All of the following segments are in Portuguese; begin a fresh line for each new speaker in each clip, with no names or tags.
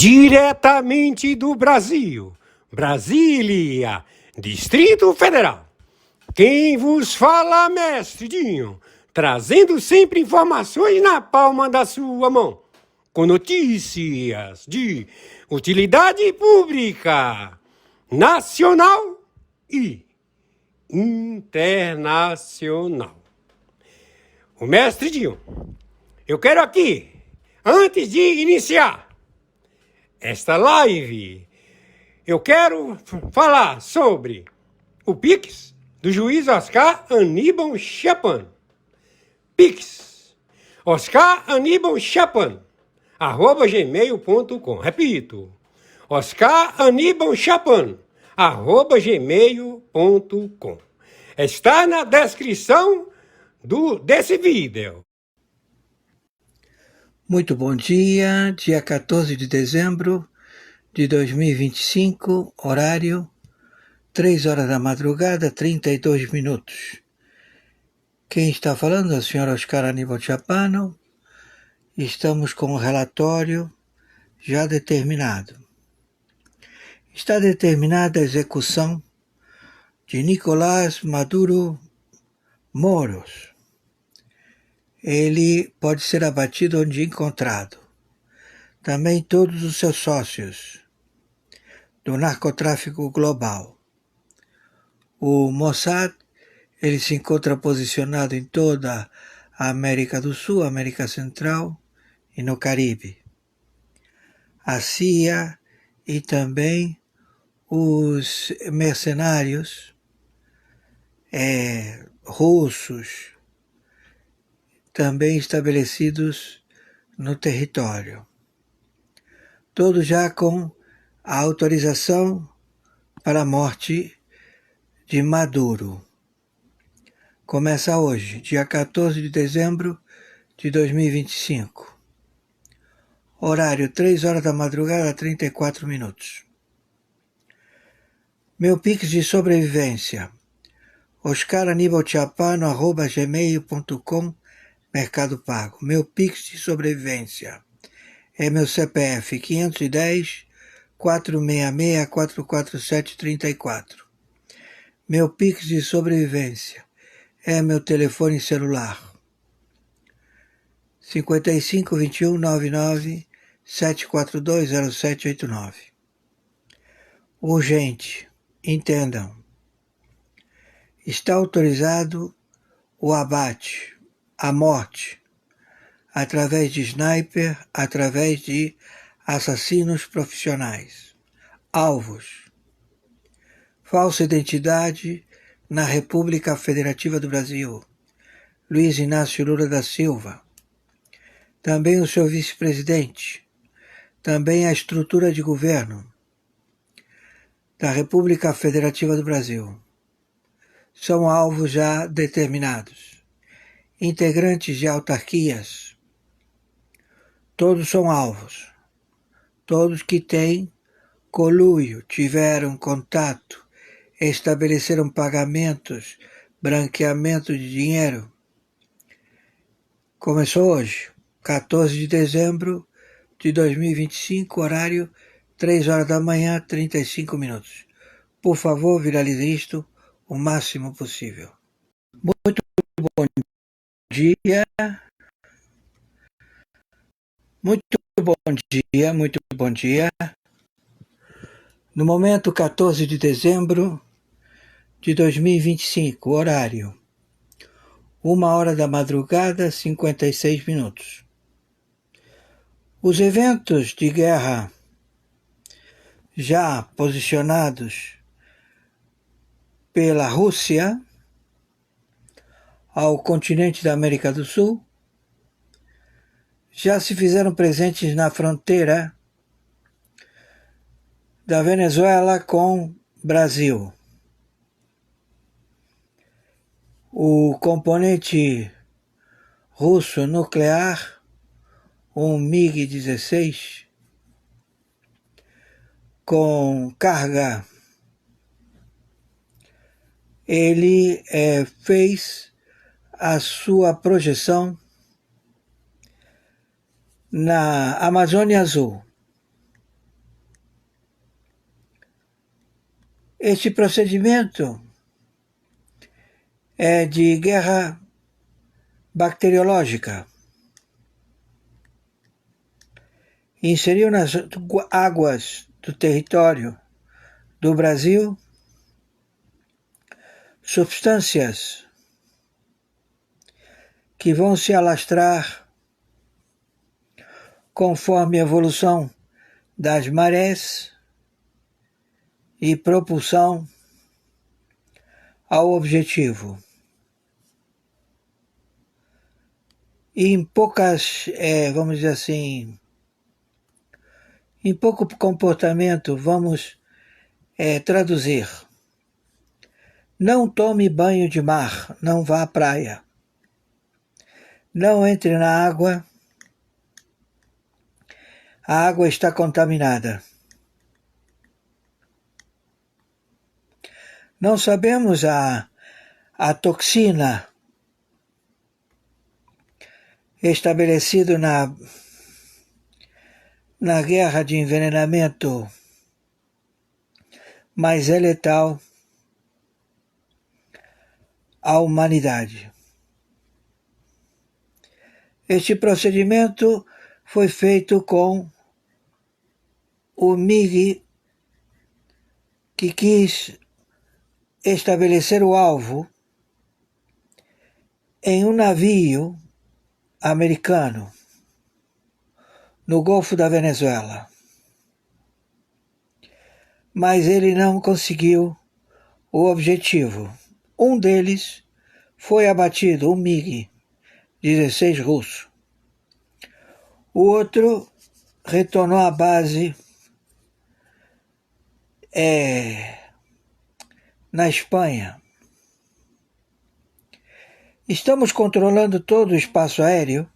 Diretamente do Brasil, Brasília, Distrito Federal. Quem vos fala, mestre Dinho, trazendo sempre informações na palma da sua mão, com notícias de utilidade pública, nacional e internacional. O mestre Dinho, eu quero aqui, antes de iniciar esta live, eu quero falar sobre o Pix do juiz Oscar Aníbal Chapan. Pix, Oscar Aníbal Chapan, @gmail.com. Repito, Oscar Aníbal Chapan, @gmail.com. Está na descrição desse vídeo.
Muito bom dia, dia 14 de dezembro de 2025, horário 3 horas da madrugada, 32 minutos. Quem está falando é o senhor Oscar Aníbal Chapano. Estamos com o relatório já determinado. Está determinada a execução de Nicolás Maduro Moros. Ele pode ser abatido onde encontrado. Também todos os seus sócios do narcotráfico global. O Mossad, ele se encontra posicionado em toda a América do Sul, América Central e no Caribe. A CIA e também os mercenários russos, também estabelecidos no território. Todos já com a autorização para a morte de Maduro. Começa hoje, dia 14 de dezembro de 2025. Horário 3 horas da madrugada, 34 minutos. Meu Pix de sobrevivência, oscaranibalchapano@gmail.com, Mercado Pago. Meu Pix de sobrevivência é meu CPF 510-466-44734. Meu Pix de sobrevivência é meu telefone celular 552199-7420789. Urgente, entendam. Está autorizado o abate, a morte, através de sniper, através de assassinos profissionais. Alvos: falsa identidade na República Federativa do Brasil, Luiz Inácio Lula da Silva. Também o seu vice-presidente. Também a estrutura de governo da República Federativa do Brasil. São alvos já determinados. Integrantes de autarquias. Todos são alvos. Todos que têm conluio, tiveram contato, estabeleceram pagamentos, branqueamento de dinheiro. Começou hoje, 14 de dezembro de 2025, horário 3 horas da manhã, 35 minutos. Por favor, viralize isto o máximo possível. Muito bom dia. Muito bom dia. No momento 14 de dezembro de 2025, horário 1 hora da madrugada, 56 minutos. Os eventos de guerra já posicionados pela Rússia ao continente da América do Sul já se fizeram presentes na fronteira da Venezuela com Brasil. O componente russo nuclear, um MiG-16, com carga, ele fez a sua projeção na Amazônia Azul. Este procedimento é de guerra bacteriológica. Inseriu nas águas do território do Brasil substâncias que vão se alastrar conforme a evolução das marés e propulsão ao objetivo. E em poucas, vamos dizer assim, em pouco comportamento, vamos traduzir. Não tome banho de mar, não vá à praia. Não entre na água, a água está contaminada. Não sabemos a toxina estabelecida na guerra de envenenamento, mas é letal à humanidade. Este procedimento foi feito com o MiG, que quis estabelecer o alvo em um navio americano no Golfo da Venezuela. Mas ele não conseguiu o objetivo. Um deles foi abatido, o MiG-16 russo. O outro retornou à base na Espanha. Estamos controlando todo o espaço aéreo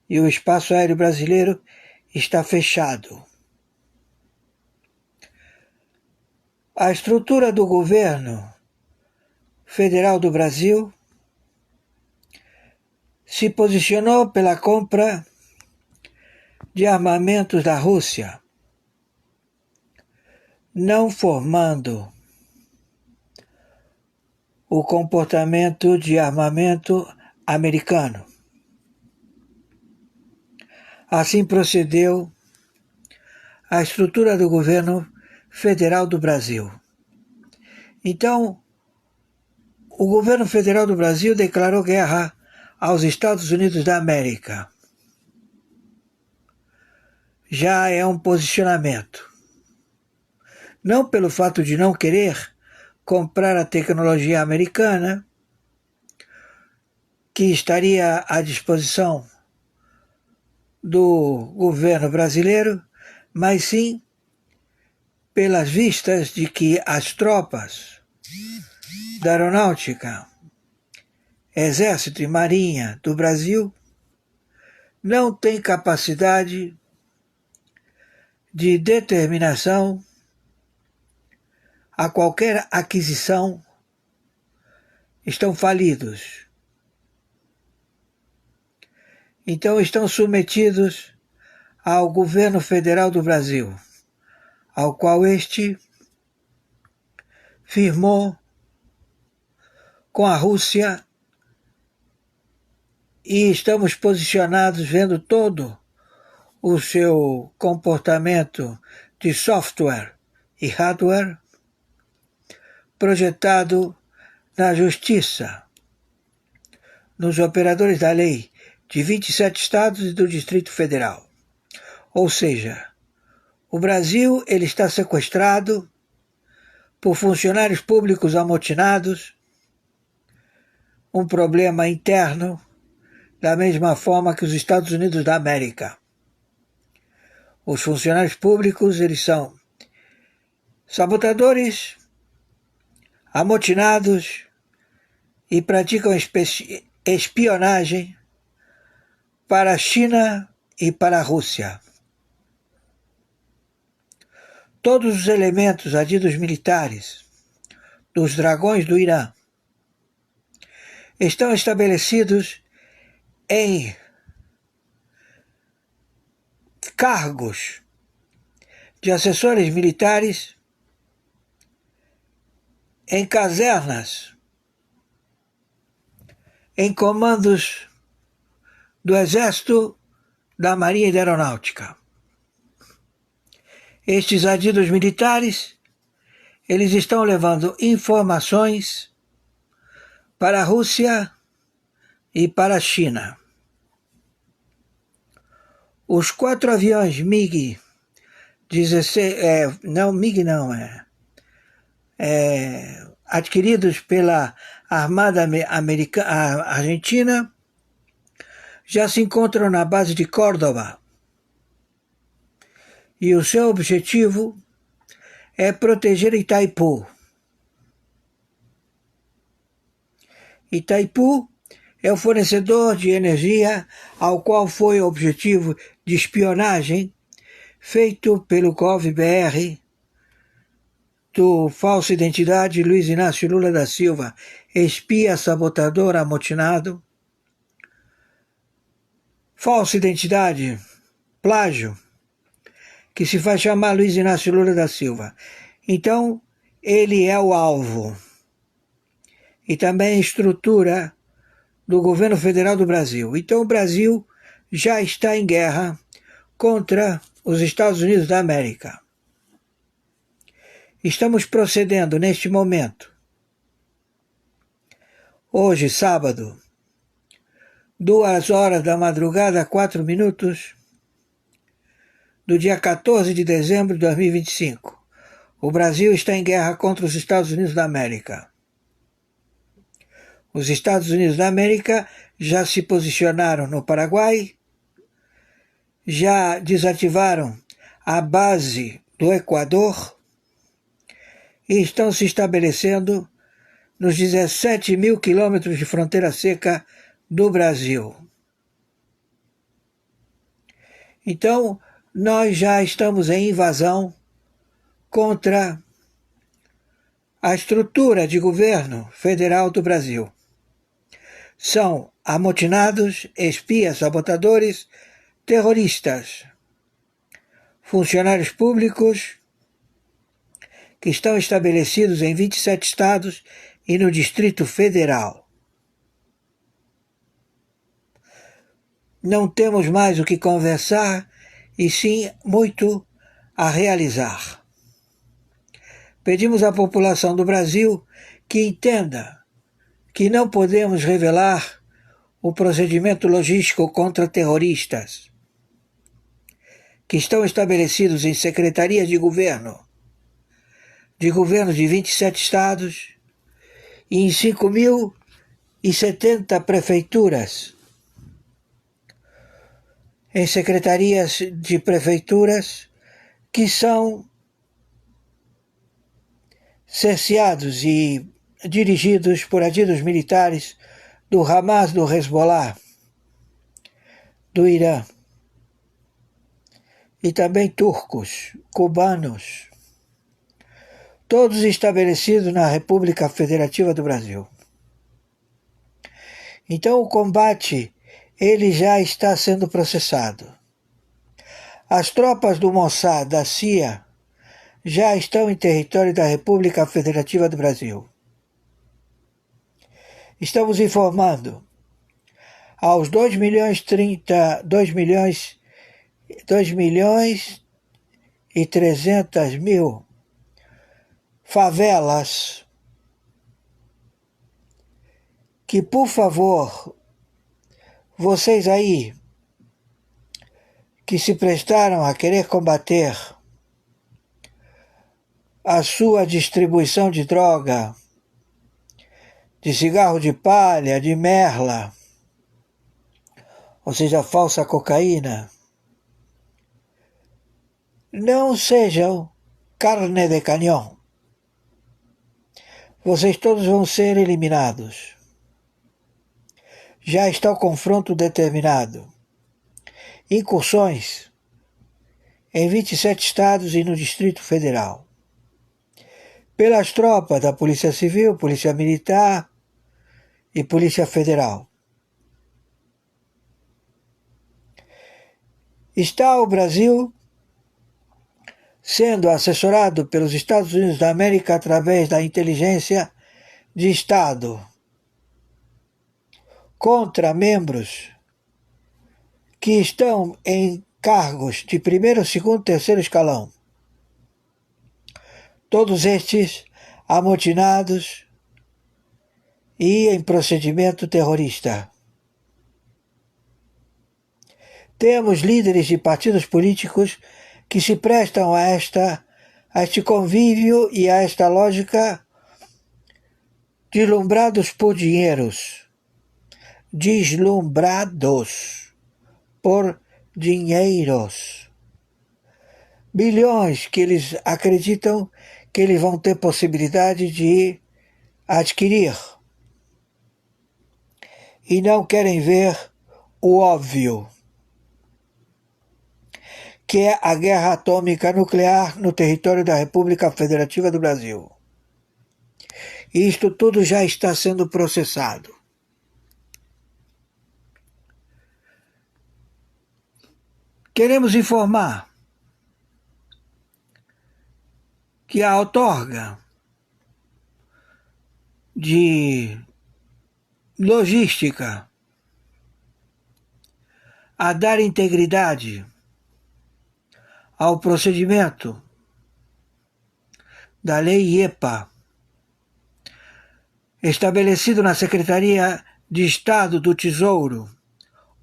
e o espaço aéreo brasileiro está fechado. A estrutura do governo federal do Brasil se posicionou pela compra de armamentos da Rússia, não formando o comportamento de armamento americano. Assim procedeu a estrutura do governo federal do Brasil. Então, o governo federal do Brasil declarou guerra aos Estados Unidos da América. Já é um posicionamento. Não pelo fato de não querer comprar a tecnologia americana, que estaria à disposição do governo brasileiro, mas sim pelas vistas de que as tropas da aeronáutica, exército e marinha do Brasil não têm capacidade de determinação a qualquer aquisição, estão falidos. Então estão submetidos ao governo federal do Brasil, ao qual este firmou com a Rússia, e estamos posicionados vendo todo o seu comportamento de software e hardware projetado na justiça, nos operadores da lei de 27 estados e do Distrito Federal. Ou seja, o Brasil ele está sequestrado por funcionários públicos amotinados, um problema interno, da mesma forma que os Estados Unidos da América. Os funcionários públicos, eles são sabotadores, amotinados e praticam espionagem para a China e para a Rússia. Todos os elementos adidos militares dos dragões do Irã estão estabelecidos em cargos de assessores militares em casernas, em comandos do Exército, da Marinha e da Aeronáutica. Estes adidos militares, eles estão levando informações para a Rússia e para a China. Os 4 aviões MiG-16, adquiridos pela Armada Argentina, já se encontram na base de Córdoba. E o seu objetivo é proteger Itaipu. Itaipu é o fornecedor de energia ao qual foi o objetivo de espionagem feito pelo GovBR do falsa identidade Luiz Inácio Lula da Silva, espia, sabotador, amotinado. Falsa identidade, plágio, que se faz chamar Luiz Inácio Lula da Silva. Então, ele é o alvo. E também a estrutura do governo federal do Brasil. Então, o Brasil já está em guerra contra os Estados Unidos da América. Estamos procedendo neste momento, hoje, sábado, 2h da madrugada, 4 minutos, do dia 14 de dezembro de 2025. O Brasil está em guerra contra os Estados Unidos da América. Os Estados Unidos da América já se posicionaram no Paraguai, já desativaram a base do Equador e estão se estabelecendo nos 17.000 quilômetros de fronteira seca do Brasil. Então, nós já estamos em invasão contra a estrutura de governo federal do Brasil. São amotinados, espias, sabotadores, terroristas, funcionários públicos que estão estabelecidos em 27 estados e no Distrito Federal. Não temos mais o que conversar, e sim muito a realizar. Pedimos à população do Brasil que entenda que não podemos revelar o procedimento logístico contra terroristas que estão estabelecidos em secretarias de governos de 27 estados e em 5.070 prefeituras, em secretarias de prefeituras que são cerceados e dirigidos por adidos militares do Hamas, do Hezbollah, do Irã, e também turcos, cubanos, todos estabelecidos na República Federativa do Brasil. Então o combate, ele já está sendo processado. As tropas do Mossad, da CIA, já estão em território da República Federativa do Brasil. Estamos informando aos 2 milhões e 300 mil favelas que, por favor, vocês aí que se prestaram a querer combater a sua distribuição de droga, de cigarro de palha, de merla, ou seja, falsa cocaína, não sejam carne de canhão. Vocês todos vão ser eliminados. Já está o confronto determinado. Incursões em 27 estados e no Distrito Federal. Pelas tropas da Polícia Civil, Polícia Militar e Polícia Federal. Está o Brasil sendo assessorado pelos Estados Unidos da América através da inteligência de Estado, contra membros que estão em cargos de primeiro, segundo, terceiro escalão. Todos estes amotinados e em procedimento terrorista. Temos líderes de partidos políticos que se prestam a este convívio e a esta lógica, deslumbrados por dinheiros. Deslumbrados por dinheiros. Bilhões que eles acreditam que eles vão ter possibilidade de adquirir. E não querem ver o óbvio, que é a guerra atômica nuclear no território da República Federativa do Brasil. E isto tudo já está sendo processado. Queremos informar que a outorga de logística a dar integridade ao procedimento da Lei IEPA, estabelecido na Secretaria de Estado do Tesouro,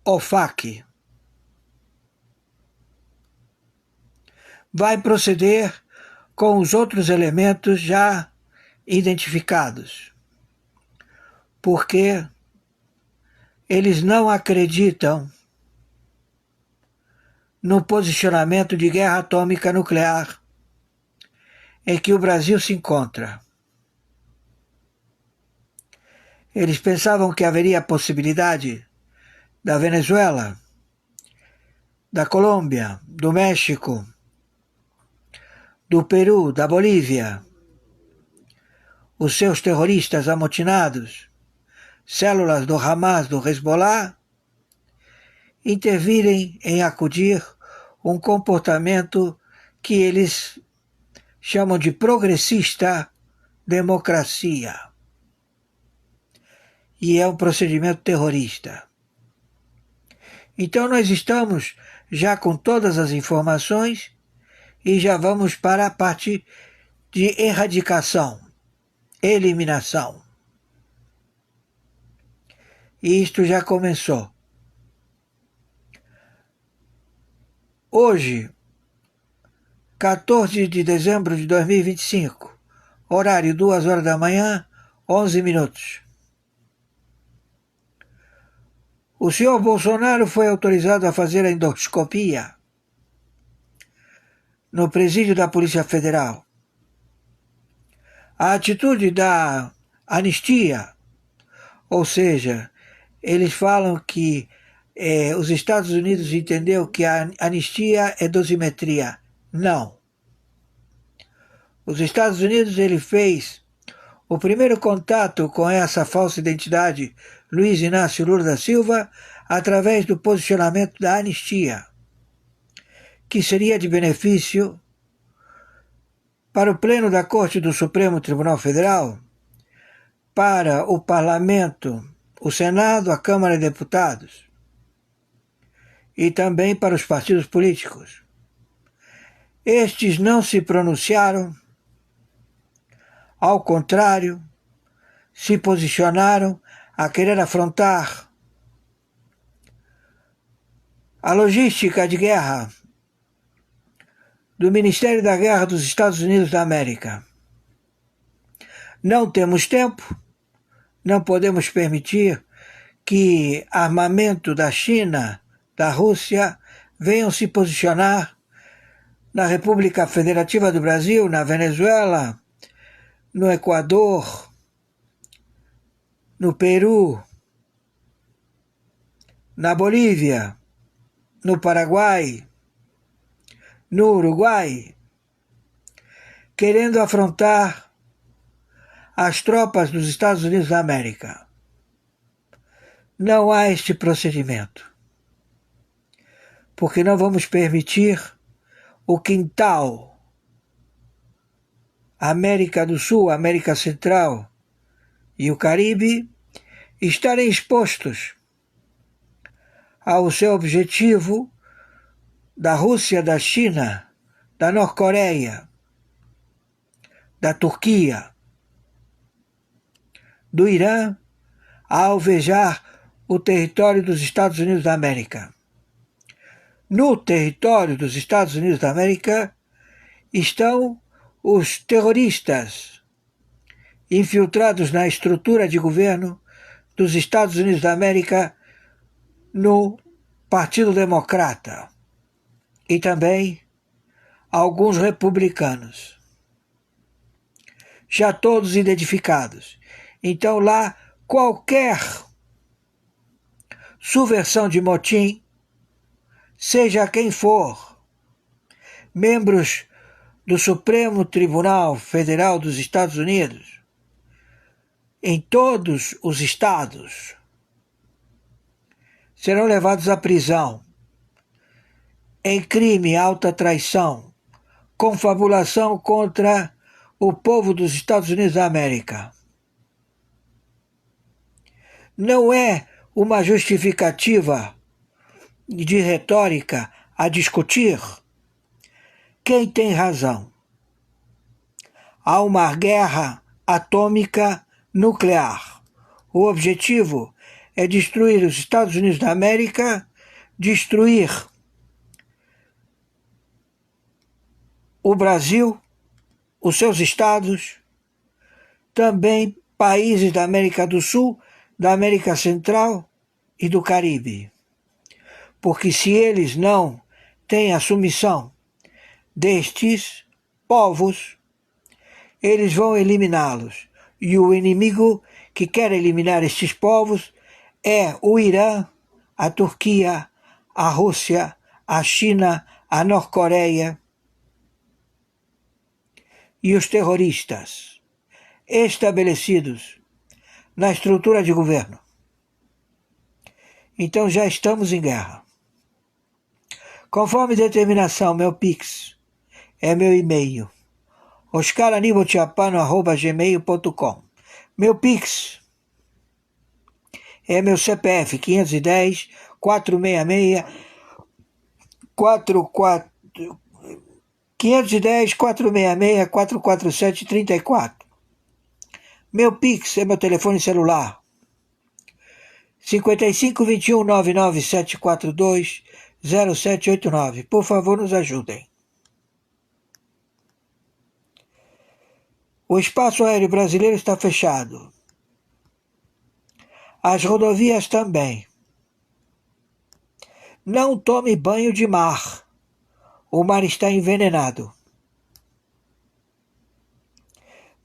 OFAC, vai proceder com os outros elementos já identificados, porque eles não acreditam no posicionamento de guerra atômica nuclear em que o Brasil se encontra. Eles pensavam que haveria a possibilidade da Venezuela, da Colômbia, do México, do Peru, da Bolívia, os seus terroristas amotinados, células do Hamas, do Hezbollah, intervirem em acudir um comportamento que eles chamam de progressista democracia. E é um procedimento terrorista. Então nós estamos já com todas as informações e já vamos para a parte de erradicação, eliminação. E isto já começou. Hoje, 14 de dezembro de 2025, horário 2 horas da manhã, 11 minutos. O senhor Bolsonaro foi autorizado a fazer a endoscopia no presídio da Polícia Federal. A atitude da anistia, ou seja, eles falam que os Estados Unidos entendeu que a anistia é dosimetria. Não. Os Estados Unidos, ele fez o primeiro contato com essa falsa identidade Luiz Inácio Lula da Silva através do posicionamento da anistia, que seria de benefício para o Pleno da Corte do Supremo Tribunal Federal, para o Parlamento, o Senado, a Câmara de Deputados, e também para os partidos políticos. Estes não se pronunciaram, ao contrário, se posicionaram a querer afrontar a logística de guerra do Ministério da Guerra dos Estados Unidos da América. Não temos tempo, não podemos permitir que armamento da China, da Rússia, venham se posicionar na República Federativa do Brasil, na Venezuela, no Equador, no Peru, na Bolívia, no Paraguai, no Uruguai, querendo afrontar as tropas dos Estados Unidos da América. Não há este procedimento, porque não vamos permitir o quintal América do Sul, América Central e o Caribe estarem expostos ao seu objetivo da Rússia, da China, da Norte-Coreia, da Turquia, do Irã, a alvejar o território dos Estados Unidos da América. No território dos Estados Unidos da América estão os terroristas infiltrados na estrutura de governo dos Estados Unidos da América no Partido Democrata e também alguns republicanos, já todos identificados. Então lá qualquer subversão de motim, seja quem for, membros do Supremo Tribunal Federal dos Estados Unidos, em todos os estados, serão levados à prisão em crime, alta traição, confabulação contra o povo dos Estados Unidos da América. Não é uma justificativa de retórica a discutir quem tem razão. Há uma guerra atômica nuclear. O objetivo é destruir os Estados Unidos da América, destruir o Brasil, os seus estados, também países da América do Sul, da América Central e do Caribe. Porque se eles não têm a submissão destes povos, eles vão eliminá-los. E o inimigo que quer eliminar estes povos é o Irã, a Turquia, a Rússia, a China, a Norte-Coreia e os terroristas estabelecidos na estrutura de governo. Então já estamos em guerra. Conforme determinação, meu Pix é meu e-mail, oscaranibaltiapano@gmail.com. Meu Pix é meu CPF 510 466 447 34. Meu Pix é meu telefone celular 55 21 99 742 0789. Por favor, nos ajudem. O espaço aéreo brasileiro está fechado. As rodovias também. Não tome banho de mar. O mar está envenenado.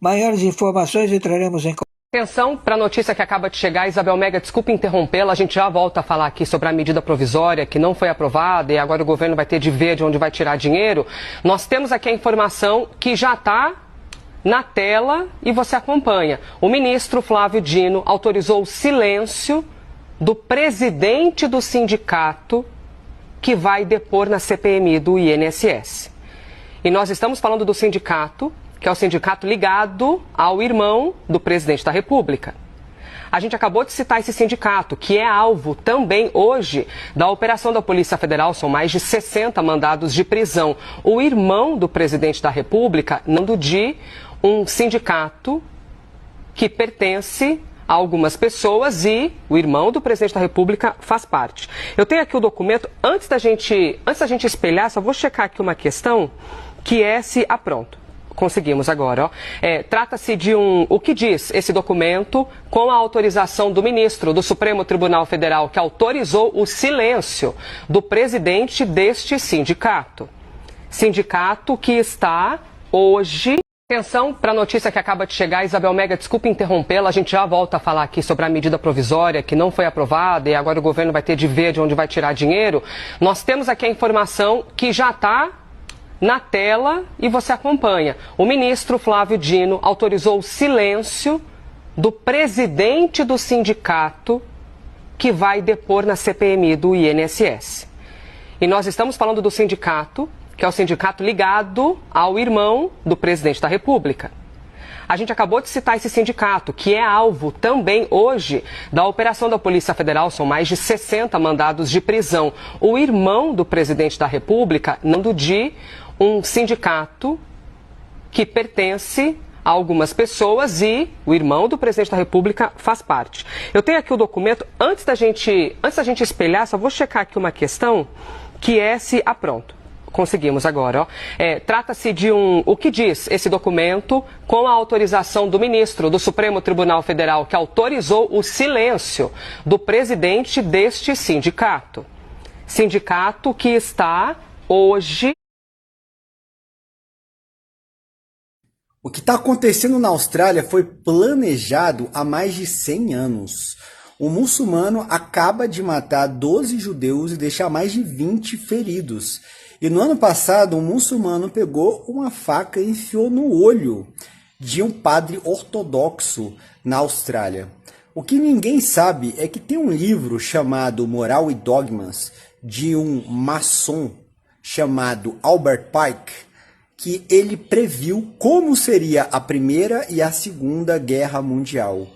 Maiores informações entraremos em...
Atenção para a notícia que acaba de chegar. Isabel Mega, desculpe interrompê-la, a gente já volta a falar aqui sobre a medida provisória que não foi aprovada e agora o governo vai ter de ver de onde vai tirar dinheiro. Nós temos aqui a informação que já está na tela e você acompanha. O ministro Flávio Dino autorizou o silêncio do presidente do sindicato que vai depor na CPMI do INSS. E nós estamos falando do sindicato, que é o sindicato ligado ao irmão do presidente da República. A gente acabou de citar esse sindicato, que é alvo também hoje da operação da Polícia Federal. São mais de 60 mandados de prisão. O irmão do presidente da República, Nando de um sindicato que pertence a algumas pessoas e o irmão do presidente da República faz parte. Eu tenho aqui o documento. Antes da gente espelhar, só vou checar aqui uma questão, que é se... pronto. Conseguimos agora, ó. Trata-se de o que diz esse documento com a autorização do ministro do Supremo Tribunal Federal, que autorizou o silêncio do presidente deste sindicato. Sindicato que está hoje... Atenção para a notícia que acaba de chegar. Isabel Mega, desculpe interrompê-la, a gente já volta a falar aqui sobre a medida provisória que não foi aprovada e agora o governo vai ter de ver de onde vai tirar dinheiro. Nós temos aqui a informação que já está na tela e você acompanha. O ministro Flávio Dino autorizou o silêncio do presidente do sindicato que vai depor na CPMI do INSS. E nós estamos falando do sindicato, que é o sindicato ligado ao irmão do presidente da República. A gente acabou de citar esse sindicato, que é alvo também hoje da operação da Polícia Federal. São mais de 60 mandados de prisão. O irmão do presidente da República, Nando de um sindicato que pertence a algumas pessoas e o irmão do presidente da República faz parte. Eu tenho aqui o documento. Antes da gente espelhar, só vou checar aqui uma questão, que é se... pronto. Conseguimos agora, ó. Trata-se de o que diz esse documento com a autorização do ministro do Supremo Tribunal Federal, que autorizou o silêncio do presidente deste sindicato. Sindicato que está hoje...
O que está acontecendo na Austrália foi planejado há mais de 100 anos. Um muçulmano acaba de matar 12 judeus e deixar mais de 20 feridos. E no ano passado, um muçulmano pegou uma faca e enfiou no olho de um padre ortodoxo na Austrália. O que ninguém sabe é que tem um livro chamado Moral e Dogmas, de um maçom chamado Albert Pike, que ele previu como seria a Primeira e a Segunda Guerra Mundial.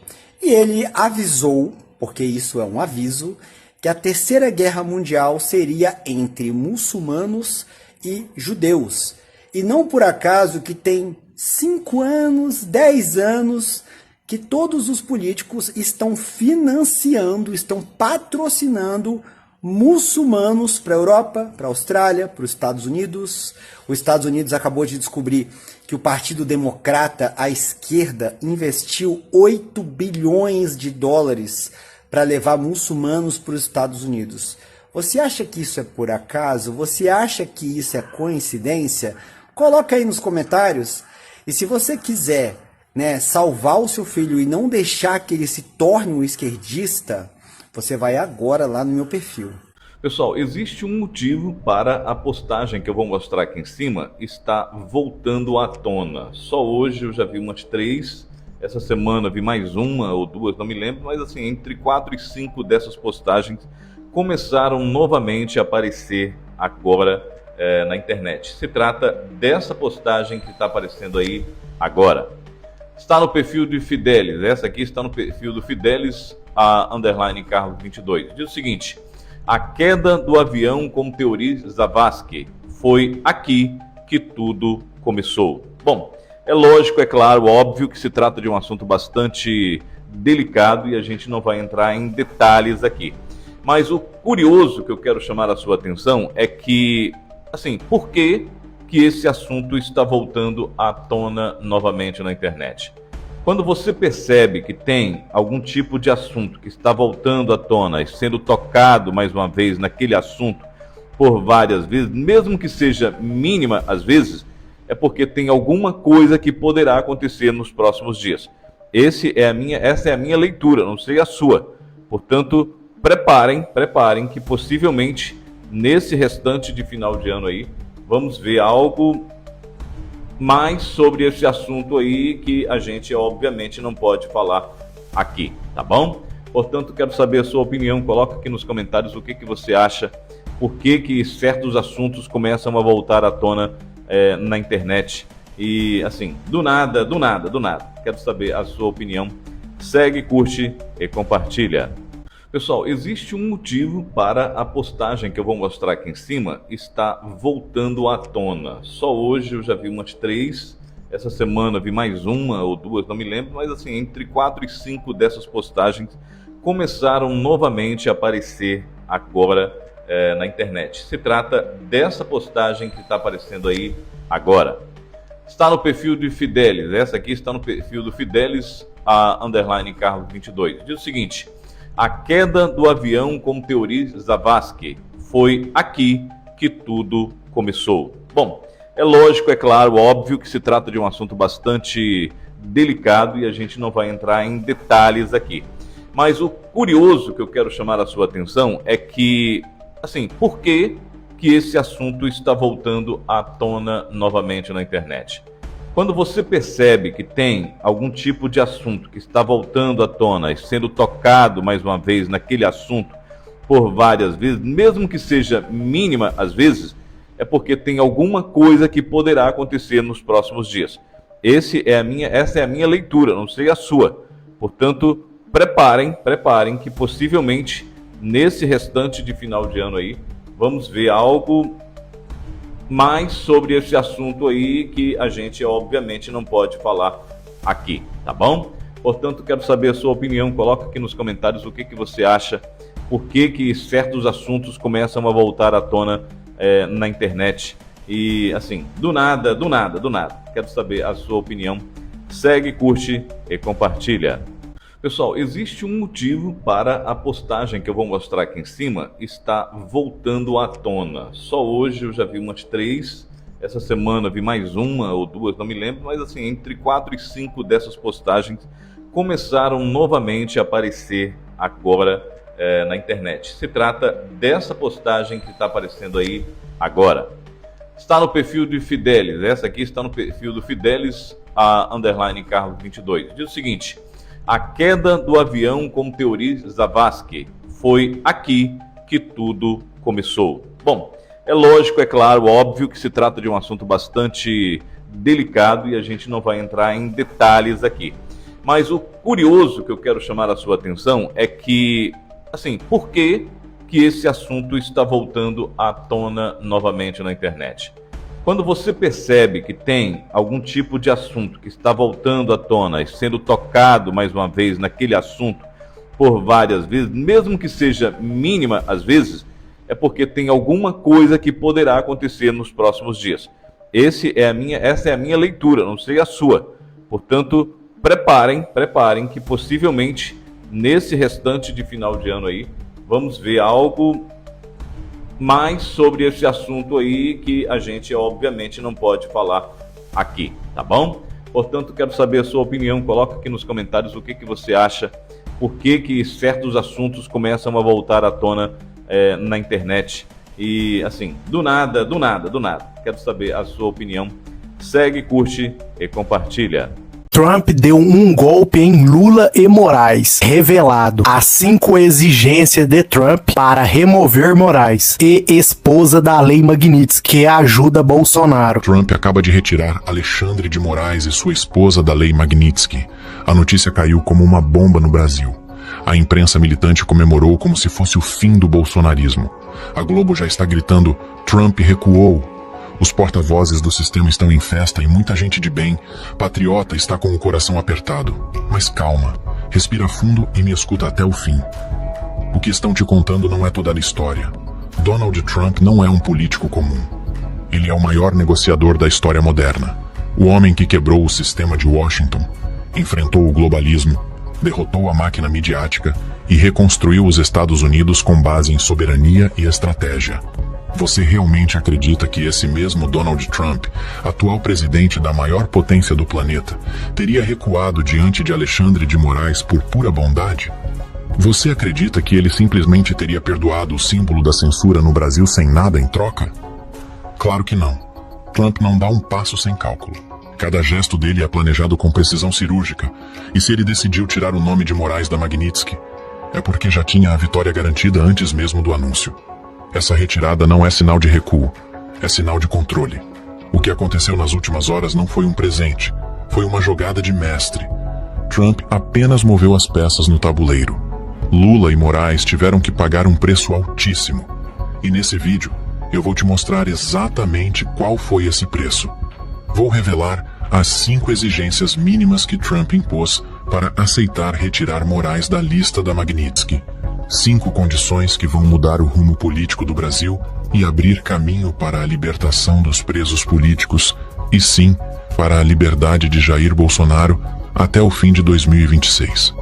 E ele avisou, porque isso é um aviso, que a Terceira Guerra Mundial seria entre muçulmanos e judeus. E não por acaso que tem 5 anos, 10 anos, que todos os políticos estão financiando, estão patrocinando muçulmanos para a Europa, para a Austrália, para os Estados Unidos. Os Estados Unidos acabou de descobrir que o Partido Democrata, à esquerda, investiu 8 bilhões de dólares para levar muçulmanos para os Estados Unidos. Você acha que isso é por acaso? Você acha que isso é coincidência? Coloca aí nos comentários. E se você quiser, salvar o seu filho e não deixar que ele se torne um esquerdista, você vai agora lá no meu perfil.
Pessoal, existe um motivo para a postagem que eu vou mostrar aqui em cima estar voltando à tona. Só hoje eu já vi umas 3. Essa semana vi mais 1 ou 2, não me lembro, mas assim, entre 4 e 5 dessas postagens começaram novamente a aparecer agora na internet. Se trata dessa postagem que está aparecendo aí agora. Está no perfil de Fidelis, essa aqui está no perfil do Fidelis, _ Carlos 22. Diz o seguinte: a queda do avião com teoria Zavascki, foi aqui que tudo começou. Bom, é lógico, é claro, óbvio que se trata de um assunto bastante delicado e a gente não vai entrar em detalhes aqui. Mas o curioso que eu quero chamar a sua atenção é que, assim, por que esse assunto está voltando à tona novamente na internet? Quando você percebe que tem algum tipo de assunto que está voltando à tona e sendo tocado mais uma vez naquele assunto por várias vezes, mesmo que seja mínima às vezes, é porque tem alguma coisa que poderá acontecer nos próximos dias. Essa é a minha leitura, não sei a sua. Portanto, preparem que possivelmente nesse restante de final de ano aí, vamos ver algo mais sobre esse assunto aí que a gente obviamente não pode falar aqui, tá bom? Portanto, quero saber a sua opinião, coloca aqui nos comentários o que você acha, por que certos assuntos começam a voltar à tona na internet e assim, do nada. Quero saber a sua opinião. Segue, curte e compartilha. Pessoal, existe um motivo para a postagem que eu vou mostrar aqui em cima estar voltando à tona. Só hoje eu já vi umas 3, essa semana vi mais 1 ou 2, não me lembro, mas assim, entre 4 e 5 dessas postagens começaram novamente a aparecer agora na internet. Se trata dessa postagem que está aparecendo aí agora. Está no perfil de Fidelis, essa aqui está no perfil do Fidelis, _ Carlos 22. Diz o seguinte: a queda do avião com teoria Zavascki, foi aqui que tudo começou. Bom, é lógico, é claro, óbvio que se trata de um assunto bastante delicado e a gente não vai entrar em detalhes aqui. Mas o curioso que eu quero chamar a sua atenção é que, assim, por que esse assunto está voltando à tona novamente na internet? Quando você percebe que tem algum tipo de assunto que está voltando à tona e sendo tocado mais uma vez naquele assunto por várias vezes, mesmo que seja mínima às vezes, é porque tem alguma coisa que poderá acontecer nos próximos dias. Essa é a minha leitura, não sei a sua. Portanto, preparem que possivelmente nesse restante de final de ano aí, vamos ver algo mais sobre esse assunto aí que a gente obviamente não pode falar aqui, tá bom? Portanto, quero saber a sua opinião, coloca aqui nos comentários o que você acha, por que certos assuntos começam a voltar à tona na internet e assim, do nada, quero saber a sua opinião, segue, curte e compartilha. Pessoal, existe um motivo para a postagem que eu vou mostrar aqui em cima estar voltando à tona. Só hoje eu já vi umas 3, essa semana vi mais uma ou 2, não me lembro, mas assim, entre 4 e 5 dessas postagens começaram novamente a aparecer agora na internet. Se trata dessa postagem que está aparecendo aí agora. Está no perfil de Fidelis, essa aqui está no perfil do Fidelis, _ Carlos 22. Diz o seguinte: a queda do avião com teoria Zavascki, foi aqui que tudo começou. Bom, é lógico, é claro, óbvio que se trata de um assunto bastante delicado e a gente não vai entrar em detalhes aqui. Mas o curioso que eu quero chamar a sua atenção é que, assim, por que esse assunto está voltando à tona novamente na internet? Quando você percebe que tem algum tipo de assunto que está voltando à tona e sendo tocado mais uma vez naquele assunto por várias vezes, mesmo que seja mínima às vezes, é porque tem alguma coisa que poderá acontecer nos próximos dias. Essa é a minha leitura, não sei a sua. Portanto, preparem que possivelmente nesse restante de final de ano aí, vamos ver algo mais sobre esse assunto aí que a gente obviamente não pode falar aqui, tá bom? Portanto, quero saber a sua opinião, coloca aqui nos comentários o que você acha, por que certos assuntos começam a voltar à tona na internet e assim, do nada, quero saber a sua opinião, segue, curte e compartilha.
Trump deu um golpe em Lula e Moraes, revelado as 5 exigências de Trump para remover Moraes e esposa da Lei Magnitsky, que ajuda Bolsonaro.
Trump acaba de retirar Alexandre de Moraes e sua esposa da Lei Magnitsky. A notícia caiu como uma bomba no Brasil. A imprensa militante comemorou como se fosse o fim do bolsonarismo. A Globo já está gritando: Trump recuou. Os porta-vozes do sistema estão em festa e muita gente de bem, patriota, está com o coração apertado. Mas calma, respira fundo e me escuta até o fim. O que estão te contando não é toda a história. Donald Trump não é um político comum. Ele é o maior negociador da história moderna. O homem que quebrou o sistema de Washington, enfrentou o globalismo, derrotou a máquina midiática e reconstruiu os Estados Unidos com base em soberania e estratégia. Você realmente acredita que esse mesmo Donald Trump, atual presidente da maior potência do planeta, teria recuado diante de Alexandre de Moraes por pura bondade? Você acredita que ele simplesmente teria perdoado o símbolo da censura no Brasil sem nada em troca? Claro que não. Trump não dá um passo sem cálculo. Cada gesto dele é planejado com precisão cirúrgica, e se ele decidiu tirar o nome de Moraes da Magnitsky, é porque já tinha a vitória garantida antes mesmo do anúncio. Essa retirada não é sinal de recuo, é sinal de controle. O que aconteceu nas últimas horas não foi um presente, foi uma jogada de mestre. Trump apenas moveu as peças no tabuleiro. Lula e Moraes tiveram que pagar um preço altíssimo. E nesse vídeo, eu vou te mostrar exatamente qual foi esse preço. Vou revelar as 5 exigências mínimas que Trump impôs para aceitar retirar Moraes da lista da Magnitsky. 5 condições que vão mudar o rumo político do Brasil e abrir caminho para a libertação dos presos políticos e sim, para a liberdade de Jair Bolsonaro até o fim de 2026.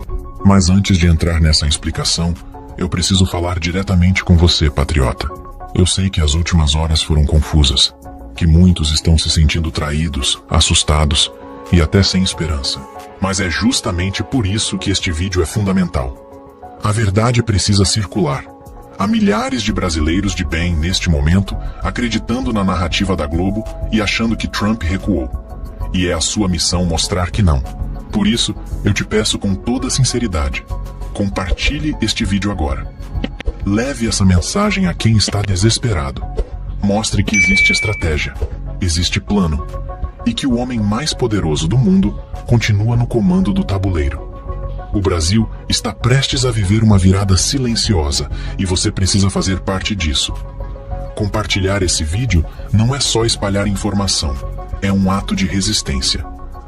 Mas antes de entrar nessa explicação, eu preciso falar diretamente com você, patriota. Eu sei que as últimas horas foram confusas, que muitos estão se sentindo traídos, assustados e até sem esperança. Mas é justamente por isso que este vídeo é fundamental. A verdade precisa circular. Há milhares de brasileiros de bem neste momento acreditando na narrativa da Globo e achando que Trump recuou. E é a sua missão mostrar que não. Por isso, eu te peço com toda sinceridade, compartilhe este vídeo agora. Leve essa mensagem a quem está desesperado. Mostre que existe estratégia, existe plano, e que o homem mais poderoso do mundo continua no comando do tabuleiro. O Brasil está prestes a viver uma virada silenciosa e você precisa fazer parte disso. Compartilhar esse vídeo não é só espalhar informação, é um ato de resistência.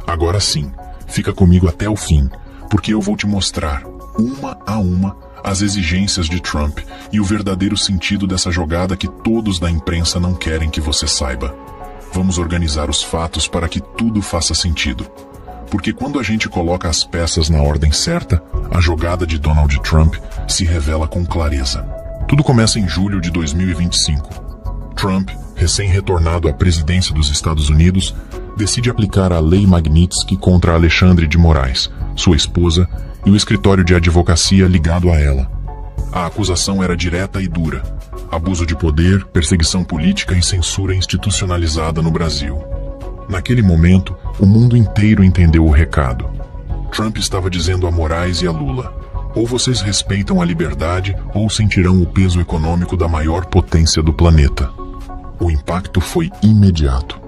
Agora sim, fica comigo até o fim, porque eu vou te mostrar, uma a uma, as exigências de Trump e o verdadeiro sentido dessa jogada que todos da imprensa não querem que você saiba. Vamos organizar os fatos para que tudo faça sentido. Porque quando a gente coloca as peças na ordem certa, a jogada de Donald Trump se revela com clareza. Tudo começa em julho de 2025. Trump, recém-retornado à presidência dos Estados Unidos, decide aplicar a Lei Magnitsky contra Alexandre de Moraes, sua esposa, e o escritório de advocacia ligado a ela. A acusação era direta e dura: abuso de poder, perseguição política e censura institucionalizada no Brasil. Naquele momento, o mundo inteiro entendeu o recado. Trump estava dizendo a Moraes e a Lula: ou vocês respeitam a liberdade ou sentirão o peso econômico da maior potência do planeta. O impacto foi imediato.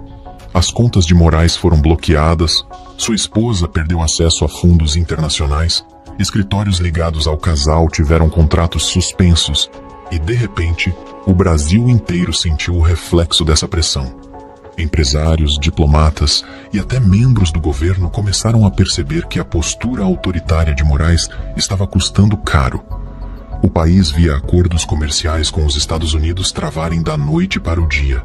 As contas de Moraes foram bloqueadas, sua esposa perdeu acesso a fundos internacionais, escritórios ligados ao casal tiveram contratos suspensos e, de repente, o Brasil inteiro sentiu o reflexo dessa pressão. Empresários, diplomatas e até membros do governo começaram a perceber que a postura autoritária de Moraes estava custando caro. O país via acordos comerciais com os Estados Unidos travarem da noite para o dia.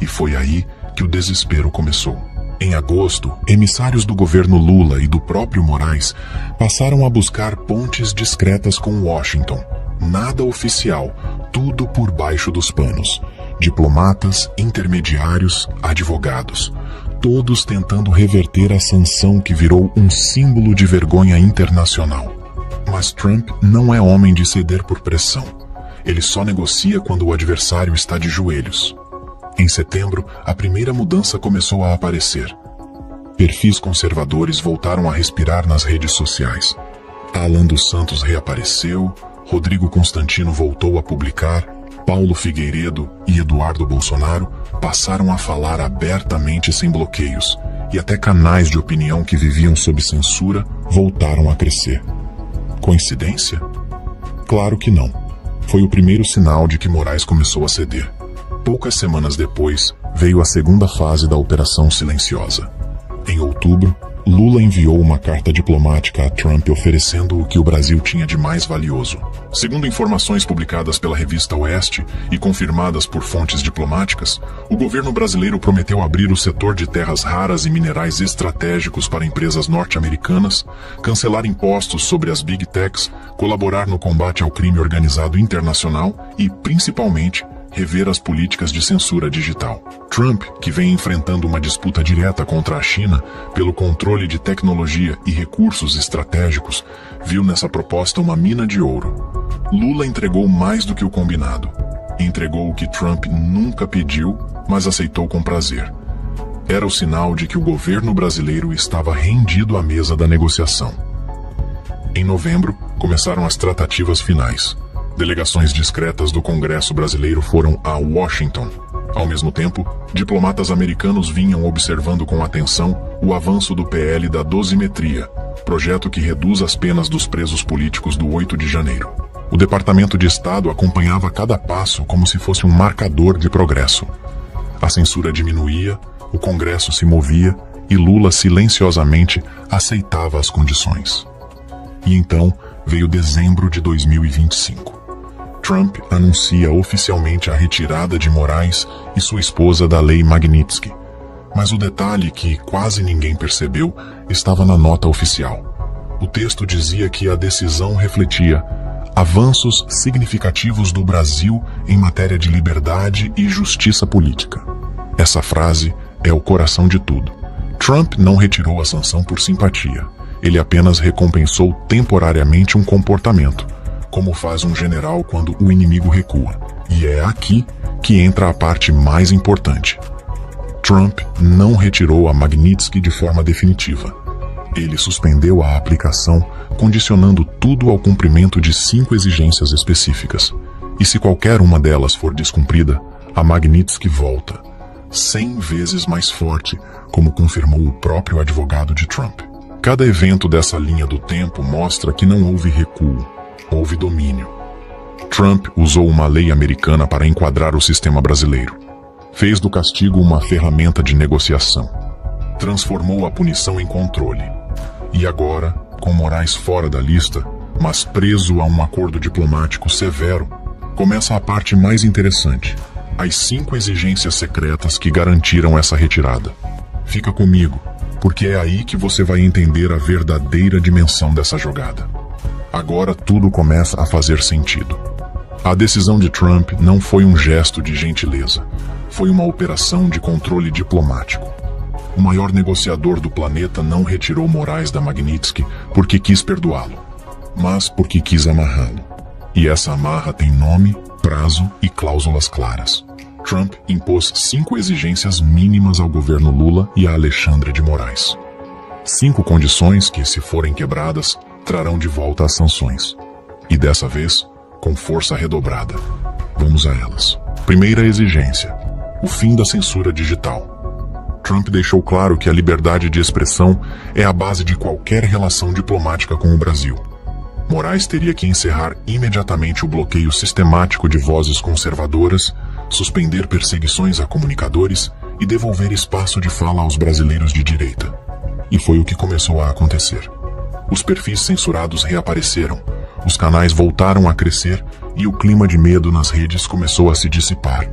E foi aí que o desespero começou. Em agosto, emissários do governo Lula e do próprio Moraes passaram a buscar pontes discretas com Washington. Nada oficial, tudo por baixo dos panos. Diplomatas, intermediários, advogados, todos tentando reverter a sanção que virou um símbolo de vergonha internacional. Mas Trump não é homem de ceder por pressão. Ele só negocia quando o adversário está de joelhos. Em setembro, a primeira mudança começou a aparecer. Perfis conservadores voltaram a respirar nas redes sociais. Alan dos Santos reapareceu, Rodrigo Constantino voltou a publicar, Paulo Figueiredo e Eduardo Bolsonaro passaram a falar abertamente sem bloqueios, e até canais de opinião que viviam sob censura voltaram a crescer. Coincidência? Claro que não. Foi o primeiro sinal de que Moraes começou a ceder. Poucas semanas depois, veio a segunda fase da Operação Silenciosa. Em outubro, Lula enviou uma carta diplomática a Trump oferecendo o que o Brasil tinha de mais valioso. Segundo informações publicadas pela revista Oeste e confirmadas por fontes diplomáticas, o governo brasileiro prometeu abrir o setor de terras raras e minerais estratégicos para empresas norte-americanas, cancelar impostos sobre as Big Techs, colaborar no combate ao crime organizado internacional e, principalmente, rever as políticas de censura digital. Trump, que vem enfrentando uma disputa direta contra a China pelo controle de tecnologia e recursos estratégicos, viu nessa proposta uma mina de ouro. Lula entregou mais do que o combinado. Entregou o que Trump nunca pediu, mas aceitou com prazer. Era o sinal de que o governo brasileiro estava rendido à mesa da negociação. Em novembro, começaram as tratativas finais. Delegações discretas do Congresso brasileiro foram a Washington. Ao mesmo tempo, diplomatas americanos vinham observando com atenção o avanço do PL da dosimetria, projeto que reduz as penas dos presos políticos do 8 de janeiro. O Departamento de Estado acompanhava cada passo como se fosse um marcador de progresso. A censura diminuía, o Congresso se movia e Lula silenciosamente aceitava as condições. E então veio dezembro de 2025. Trump anuncia oficialmente a retirada de Moraes e sua esposa da Lei Magnitsky. Mas o detalhe que quase ninguém percebeu estava na nota oficial. O texto dizia que a decisão refletia avanços significativos do Brasil em matéria de liberdade e justiça política. Essa frase é o coração de tudo. Trump não retirou a sanção por simpatia. Ele apenas recompensou temporariamente um comportamento, como faz um general quando o inimigo recua. E é aqui que entra a parte mais importante. Trump não retirou a Magnitsky de forma definitiva. Ele suspendeu a aplicação, condicionando tudo ao cumprimento de 5 exigências específicas. E se qualquer uma delas for descumprida, A Magnitsky volta, 100 vezes mais forte, como confirmou o próprio advogado de Trump. Cada evento dessa linha do tempo mostra que não houve recuo, houve domínio. Trump usou uma lei americana para enquadrar o sistema brasileiro. Fez do castigo uma ferramenta de negociação. Transformou a punição em controle. E agora, com Moraes fora da lista, mas preso a um acordo diplomático severo, começa a parte mais interessante: as 5 exigências secretas que garantiram essa retirada. Fica comigo, porque é aí que você vai entender a verdadeira dimensão dessa jogada. Agora tudo começa a fazer sentido. A decisão de Trump não foi um gesto de gentileza, foi uma operação de controle diplomático. O maior negociador do planeta não retirou Moraes da Magnitsky porque quis perdoá-lo, mas porque quis amarrá-lo. E essa amarra tem nome, prazo e cláusulas claras. Trump impôs 5 exigências mínimas ao governo Lula e a Alexandre de Moraes. 5 condições que, se forem quebradas, trarão de volta as sanções. E dessa vez, com força redobrada. Vamos a elas. Primeira exigência: o fim da censura digital. Trump deixou claro que a liberdade de expressão é a base de qualquer relação diplomática com o Brasil. Moraes teria que encerrar imediatamente o bloqueio sistemático de vozes conservadoras, suspender perseguições a comunicadores e devolver espaço de fala aos brasileiros de direita. E foi o que começou a acontecer. Os perfis censurados reapareceram, os canais voltaram a crescer e o clima de medo nas redes começou a se dissipar.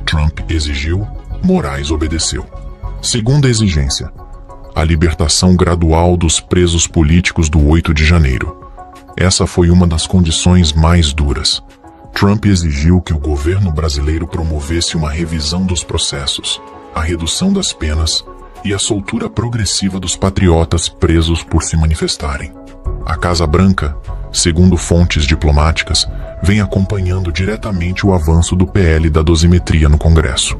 Trump exigiu, Moraes obedeceu. Segunda exigência: a libertação gradual dos presos políticos do 8 de janeiro. Essa foi uma das condições mais duras. Trump exigiu que o governo brasileiro promovesse uma revisão dos processos, a redução das penas e a soltura progressiva dos patriotas presos por se manifestarem. A Casa Branca, segundo fontes diplomáticas, vem acompanhando diretamente o avanço do PL da dosimetria no Congresso.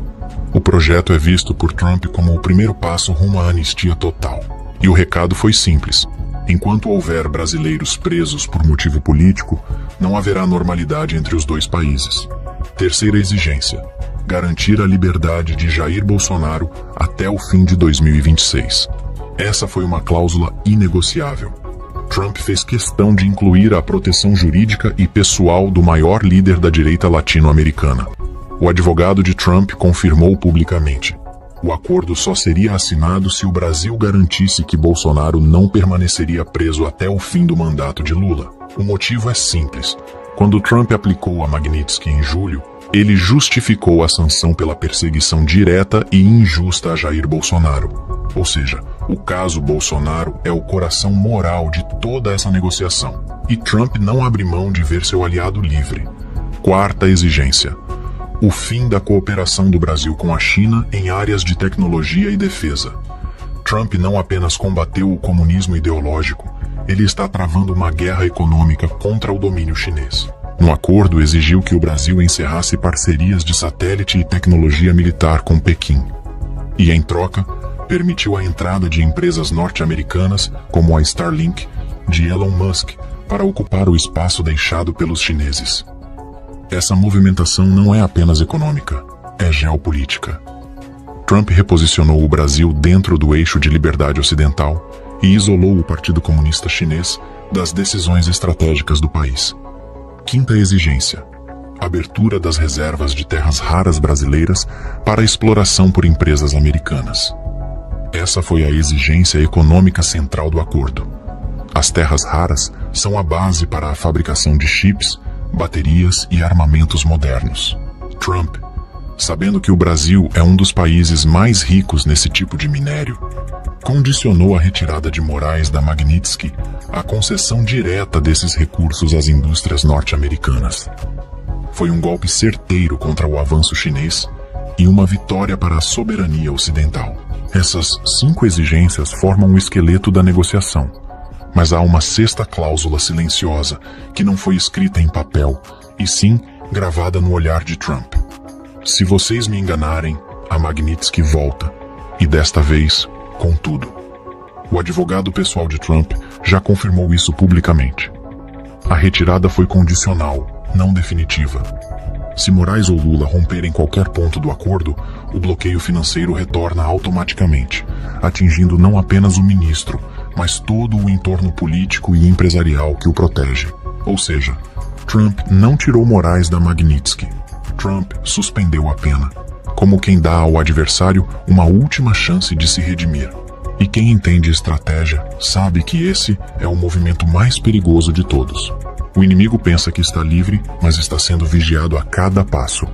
O projeto é visto por Trump como o primeiro passo rumo à anistia total. E o recado foi simples: enquanto houver brasileiros presos por motivo político, não haverá normalidade entre os dois países. Terceira exigência: garantir a liberdade de Jair Bolsonaro até o fim de 2026. Essa foi uma cláusula inegociável. Trump fez questão de incluir a proteção jurídica e pessoal do maior líder da direita latino-americana. O advogado de Trump confirmou publicamente: o acordo só seria assinado se o Brasil garantisse que Bolsonaro não permaneceria preso até o fim do mandato de Lula. O motivo é simples. Quando Trump aplicou a Magnitsky em julho, ele justificou a sanção pela perseguição direta e injusta a Jair Bolsonaro. Ou seja, o caso Bolsonaro é o coração moral de toda essa negociação. E Trump não abre mão de ver seu aliado livre. Quarta exigência: o fim da cooperação do Brasil com a China em áreas de tecnologia e defesa. Trump não apenas combateu o comunismo ideológico, ele está travando uma guerra econômica contra o domínio chinês. No acordo, exigiu que o Brasil encerrasse parcerias de satélite e tecnologia militar com Pequim. E, em troca, permitiu a entrada de empresas norte-americanas, como a Starlink, de Elon Musk, para ocupar o espaço deixado pelos chineses. Essa movimentação não é apenas econômica, é geopolítica. Trump reposicionou o Brasil dentro do eixo de liberdade ocidental e isolou o Partido Comunista Chinês das decisões estratégicas do país. Quinta exigência: abertura das reservas de terras raras brasileiras para exploração por empresas americanas. Essa foi a exigência econômica central do acordo. As terras raras são a base para a fabricação de chips, baterias e armamentos modernos. Trump, sabendo que o Brasil é um dos países mais ricos nesse tipo de minério, condicionou a retirada de Moraes da Magnitsky à concessão direta desses recursos às indústrias norte-americanas. Foi um golpe certeiro contra o avanço chinês e uma vitória para a soberania ocidental. Essas 5 exigências formam o esqueleto da negociação. Mas há uma sexta cláusula silenciosa que não foi escrita em papel, e sim gravada no olhar de Trump. Se vocês me enganarem, a Magnitsky volta. E desta vez, com tudo. O advogado pessoal de Trump já confirmou isso publicamente. A retirada foi condicional, não definitiva. Se Moraes ou Lula romperem qualquer ponto do acordo, o bloqueio financeiro retorna automaticamente, atingindo não apenas o ministro, mas todo o entorno político e empresarial que o protege. Ou seja, Trump não tirou Moraes da Magnitsky. Trump suspendeu a pena, como quem dá ao adversário uma última chance de se redimir. E quem entende estratégia sabe que esse é o movimento mais perigoso de todos. O inimigo pensa que está livre, mas está sendo vigiado a cada passo.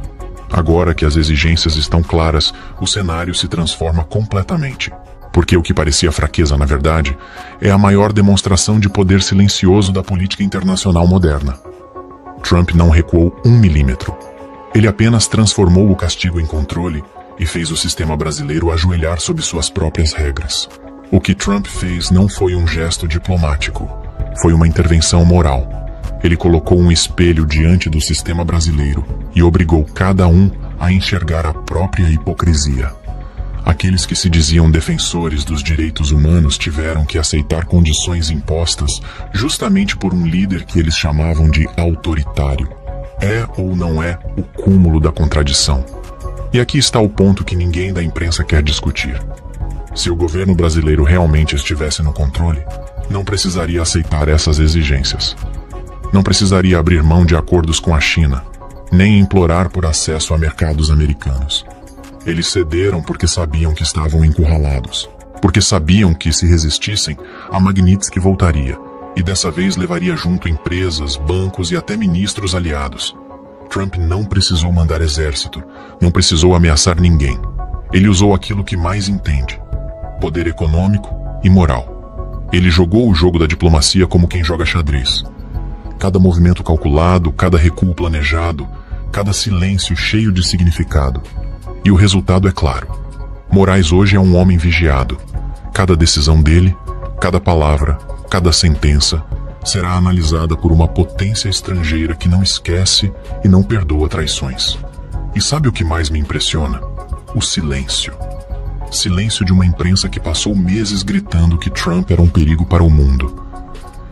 Agora que as exigências estão claras, o cenário se transforma completamente. Porque o que parecia fraqueza, na verdade, é a maior demonstração de poder silencioso da política internacional moderna. Trump não recuou 1 milímetro. Ele apenas transformou o castigo em controle e fez o sistema brasileiro ajoelhar sob suas próprias regras. O que Trump fez não foi um gesto diplomático, foi uma intervenção moral. Ele colocou um espelho diante do sistema brasileiro e obrigou cada um a enxergar a própria hipocrisia. Aqueles que se diziam defensores dos direitos humanos tiveram que aceitar condições impostas justamente por um líder que eles chamavam de autoritário. É ou não é o cúmulo da contradição? E aqui está o ponto que ninguém da imprensa quer discutir. Se o governo brasileiro realmente estivesse no controle, não precisaria aceitar essas exigências. Não precisaria abrir mão de acordos com a China, nem implorar por acesso a mercados americanos. Eles cederam porque sabiam que estavam encurralados, porque sabiam que, se resistissem, a Magnitsky voltaria, e dessa vez levaria junto empresas, bancos e até ministros aliados. Trump não precisou mandar exército, não precisou ameaçar ninguém. Ele usou aquilo que mais entende: poder econômico e moral. Ele jogou o jogo da diplomacia como quem joga xadrez. Cada movimento calculado, cada recuo planejado, cada silêncio cheio de significado. E o resultado é claro. Moraes hoje é um homem vigiado. Cada decisão dele, cada palavra, cada sentença, será analisada por uma potência estrangeira que não esquece e não perdoa traições. E sabe o que mais me impressiona? O silêncio. Silêncio de uma imprensa que passou meses gritando que Trump era um perigo para o mundo.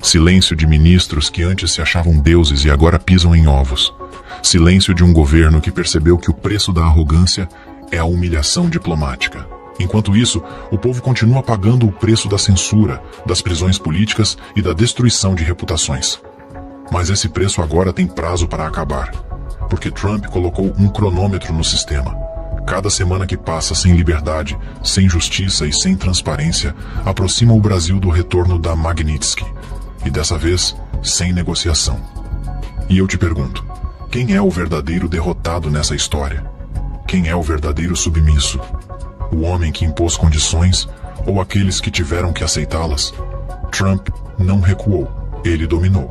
Silêncio de ministros que antes se achavam deuses e agora pisam em ovos. Silêncio de um governo que percebeu que o preço da arrogância é a humilhação diplomática. Enquanto isso, o povo continua pagando o preço da censura, das prisões políticas e da destruição de reputações. Mas esse preço agora tem prazo para acabar, porque Trump colocou um cronômetro no sistema. Cada semana que passa sem liberdade, sem justiça e sem transparência, aproxima o Brasil do retorno da Magnitsky. E dessa vez, sem negociação. E eu te pergunto, quem é o verdadeiro derrotado nessa história? Quem é o verdadeiro submisso? O homem que impôs condições ou aqueles que tiveram que aceitá-las? Trump não recuou, ele dominou.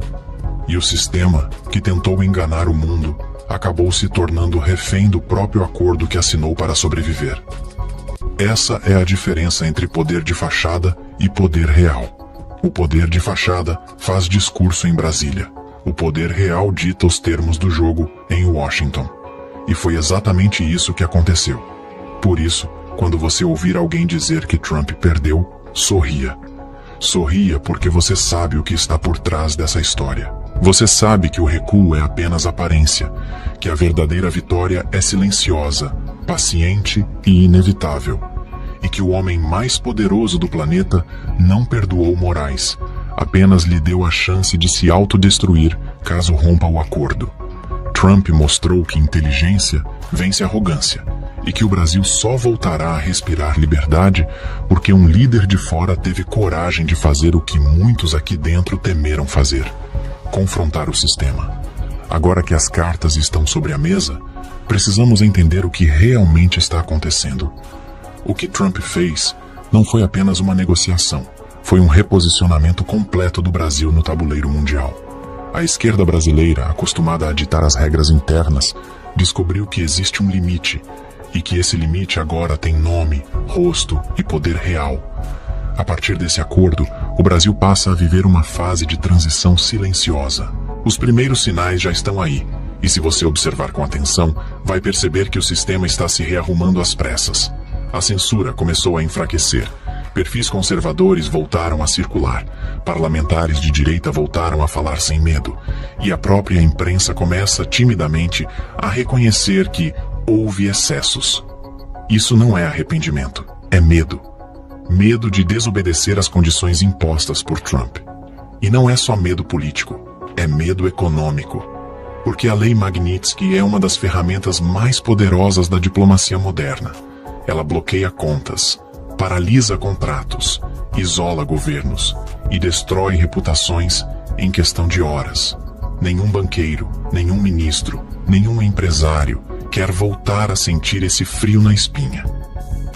E o sistema, que tentou enganar o mundo, acabou se tornando refém do próprio acordo que assinou para sobreviver. Essa é a diferença entre poder de fachada e poder real. O poder de fachada faz discurso em Brasília. O poder real dita os termos do jogo em Washington. E foi exatamente isso que aconteceu. Por isso, quando você ouvir alguém dizer que Trump perdeu, sorria. Sorria porque você sabe o que está por trás dessa história. Você sabe que o recuo é apenas aparência, que a verdadeira vitória é silenciosa, paciente e inevitável. E que o homem mais poderoso do planeta não perdoou Moraes, apenas lhe deu a chance de se autodestruir caso rompa o acordo. Trump mostrou que inteligência vence arrogância e que o Brasil só voltará a respirar liberdade porque um líder de fora teve coragem de fazer o que muitos aqui dentro temeram fazer: confrontar o sistema. Agora que as cartas estão sobre a mesa, precisamos entender o que realmente está acontecendo. O que Trump fez não foi apenas uma negociação, foi um reposicionamento completo do Brasil no tabuleiro mundial. A esquerda brasileira, acostumada a ditar as regras internas, descobriu que existe um limite, e que esse limite agora tem nome, rosto e poder real. A partir desse acordo, o Brasil passa a viver uma fase de transição silenciosa. Os primeiros sinais já estão aí, e se você observar com atenção, vai perceber que o sistema está se rearrumando às pressas. A censura começou a enfraquecer, Perfis conservadores voltaram a circular, parlamentares de direita voltaram a falar sem medo, e a própria imprensa começa timidamente a reconhecer que houve excessos. Isso não é arrependimento, é medo. Medo de desobedecer às condições impostas por Trump. E não é só medo político, é medo econômico. Porque a Lei Magnitsky é uma das ferramentas mais poderosas da diplomacia moderna. Ela bloqueia contas, paralisa contratos, isola governos e destrói reputações em questão de horas. Nenhum banqueiro, nenhum ministro, nenhum empresário quer voltar a sentir esse frio na espinha.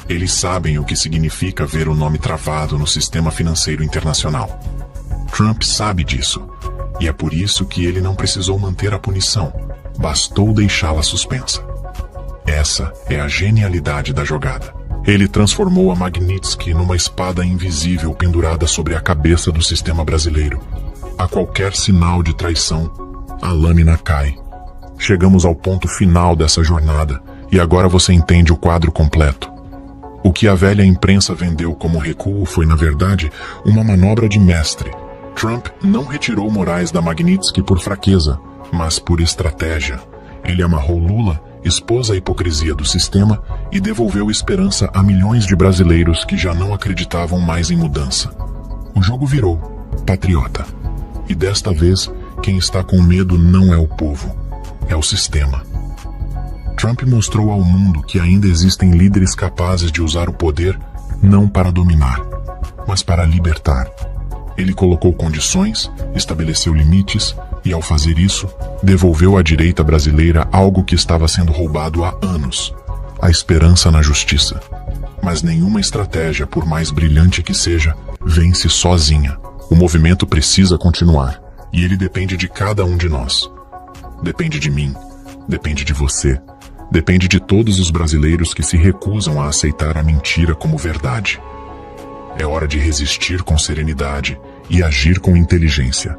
Eles sabem o que significa ver o nome travado no sistema financeiro internacional. Trump sabe disso, e é por isso que ele não precisou manter a punição, bastou deixá-la suspensa. Essa é a genialidade da jogada. Ele transformou a Magnitsky numa espada invisível pendurada sobre a cabeça do sistema brasileiro. A qualquer sinal de traição, a lâmina cai. Chegamos ao ponto final dessa jornada, e agora você entende o quadro completo. O que a velha imprensa vendeu como recuo foi, na verdade, uma manobra de mestre. Trump não retirou Moraes da Magnitsky por fraqueza, mas por estratégia. Ele amarrou Lula, expôs a hipocrisia do sistema e devolveu esperança a milhões de brasileiros que já não acreditavam mais em mudança. O jogo virou patriota. E desta vez, quem está com medo não é o povo, é o sistema. Trump mostrou ao mundo que ainda existem líderes capazes de usar o poder não para dominar, mas para libertar. Ele colocou condições, estabeleceu limites e, ao fazer isso, devolveu à direita brasileira algo que estava sendo roubado há anos: a esperança na justiça. Mas nenhuma estratégia, por mais brilhante que seja, vence sozinha. O movimento precisa continuar, e ele depende de cada um de nós. Depende de mim, depende de você, depende de todos os brasileiros que se recusam a aceitar a mentira como verdade. É hora de resistir com serenidade e agir com inteligência.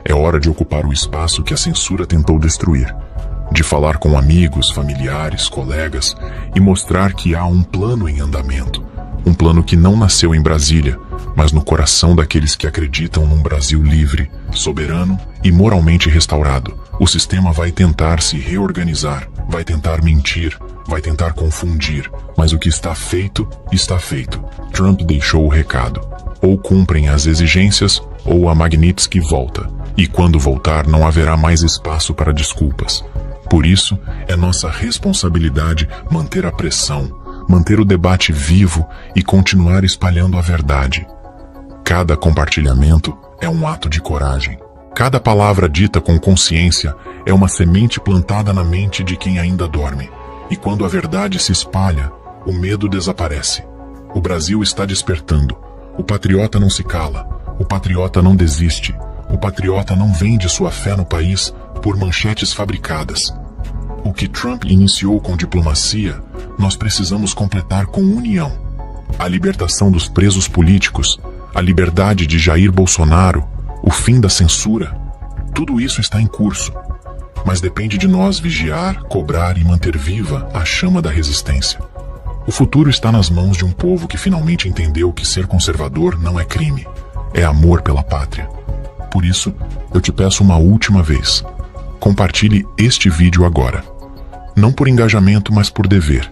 É hora de ocupar o espaço que a censura tentou destruir, de falar com amigos, familiares, colegas e mostrar que há um plano em andamento. Um plano que não nasceu em Brasília, mas no coração daqueles que acreditam num Brasil livre, soberano e moralmente restaurado. O sistema vai tentar se reorganizar, vai tentar mentir, vai tentar confundir, mas o que está feito, está feito. Trump deixou o recado. Ou cumprem as exigências, ou a Magnitsky volta. E quando voltar, não haverá mais espaço para desculpas. Por isso, é nossa responsabilidade manter a pressão, manter o debate vivo e continuar espalhando a verdade. Cada compartilhamento é um ato de coragem. Cada palavra dita com consciência é uma semente plantada na mente de quem ainda dorme. E quando a verdade se espalha, o medo desaparece. O Brasil está despertando. O patriota não se cala. O patriota não desiste. O patriota não vende sua fé no país por manchetes fabricadas. O que Trump iniciou com diplomacia, nós precisamos completar com união. A libertação dos presos políticos, a liberdade de Jair Bolsonaro, o fim da censura, tudo isso está em curso. Mas depende de nós vigiar, cobrar e manter viva a chama da resistência. O futuro está nas mãos de um povo que finalmente entendeu que ser conservador não é crime, é amor pela pátria. Por isso, eu te peço uma última vez. Compartilhe este vídeo agora. Não por engajamento, mas por dever.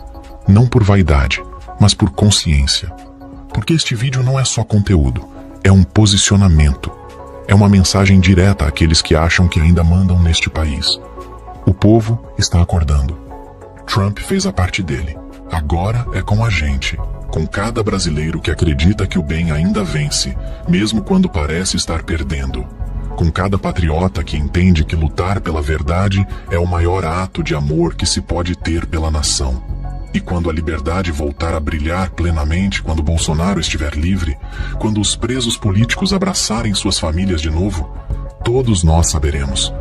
Não por vaidade, mas por consciência. Porque este vídeo não é só conteúdo, é um posicionamento. É uma mensagem direta àqueles que acham que ainda mandam neste país. O povo está acordando. Trump fez a parte dele. Agora é com a gente, com cada brasileiro que acredita que o bem ainda vence, mesmo quando parece estar perdendo. Com cada patriota que entende que lutar pela verdade é o maior ato de amor que se pode ter pela nação. E quando a liberdade voltar a brilhar plenamente, quando Bolsonaro estiver livre, quando os presos políticos abraçarem suas famílias de novo, todos nós saberemos.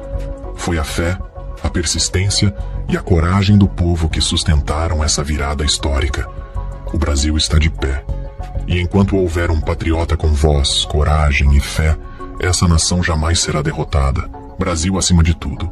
Foi a fé, a persistência e a coragem do povo que sustentaram essa virada histórica. O Brasil está de pé. E enquanto houver um patriota com voz, coragem e fé, essa nação jamais será derrotada. Brasil acima de tudo.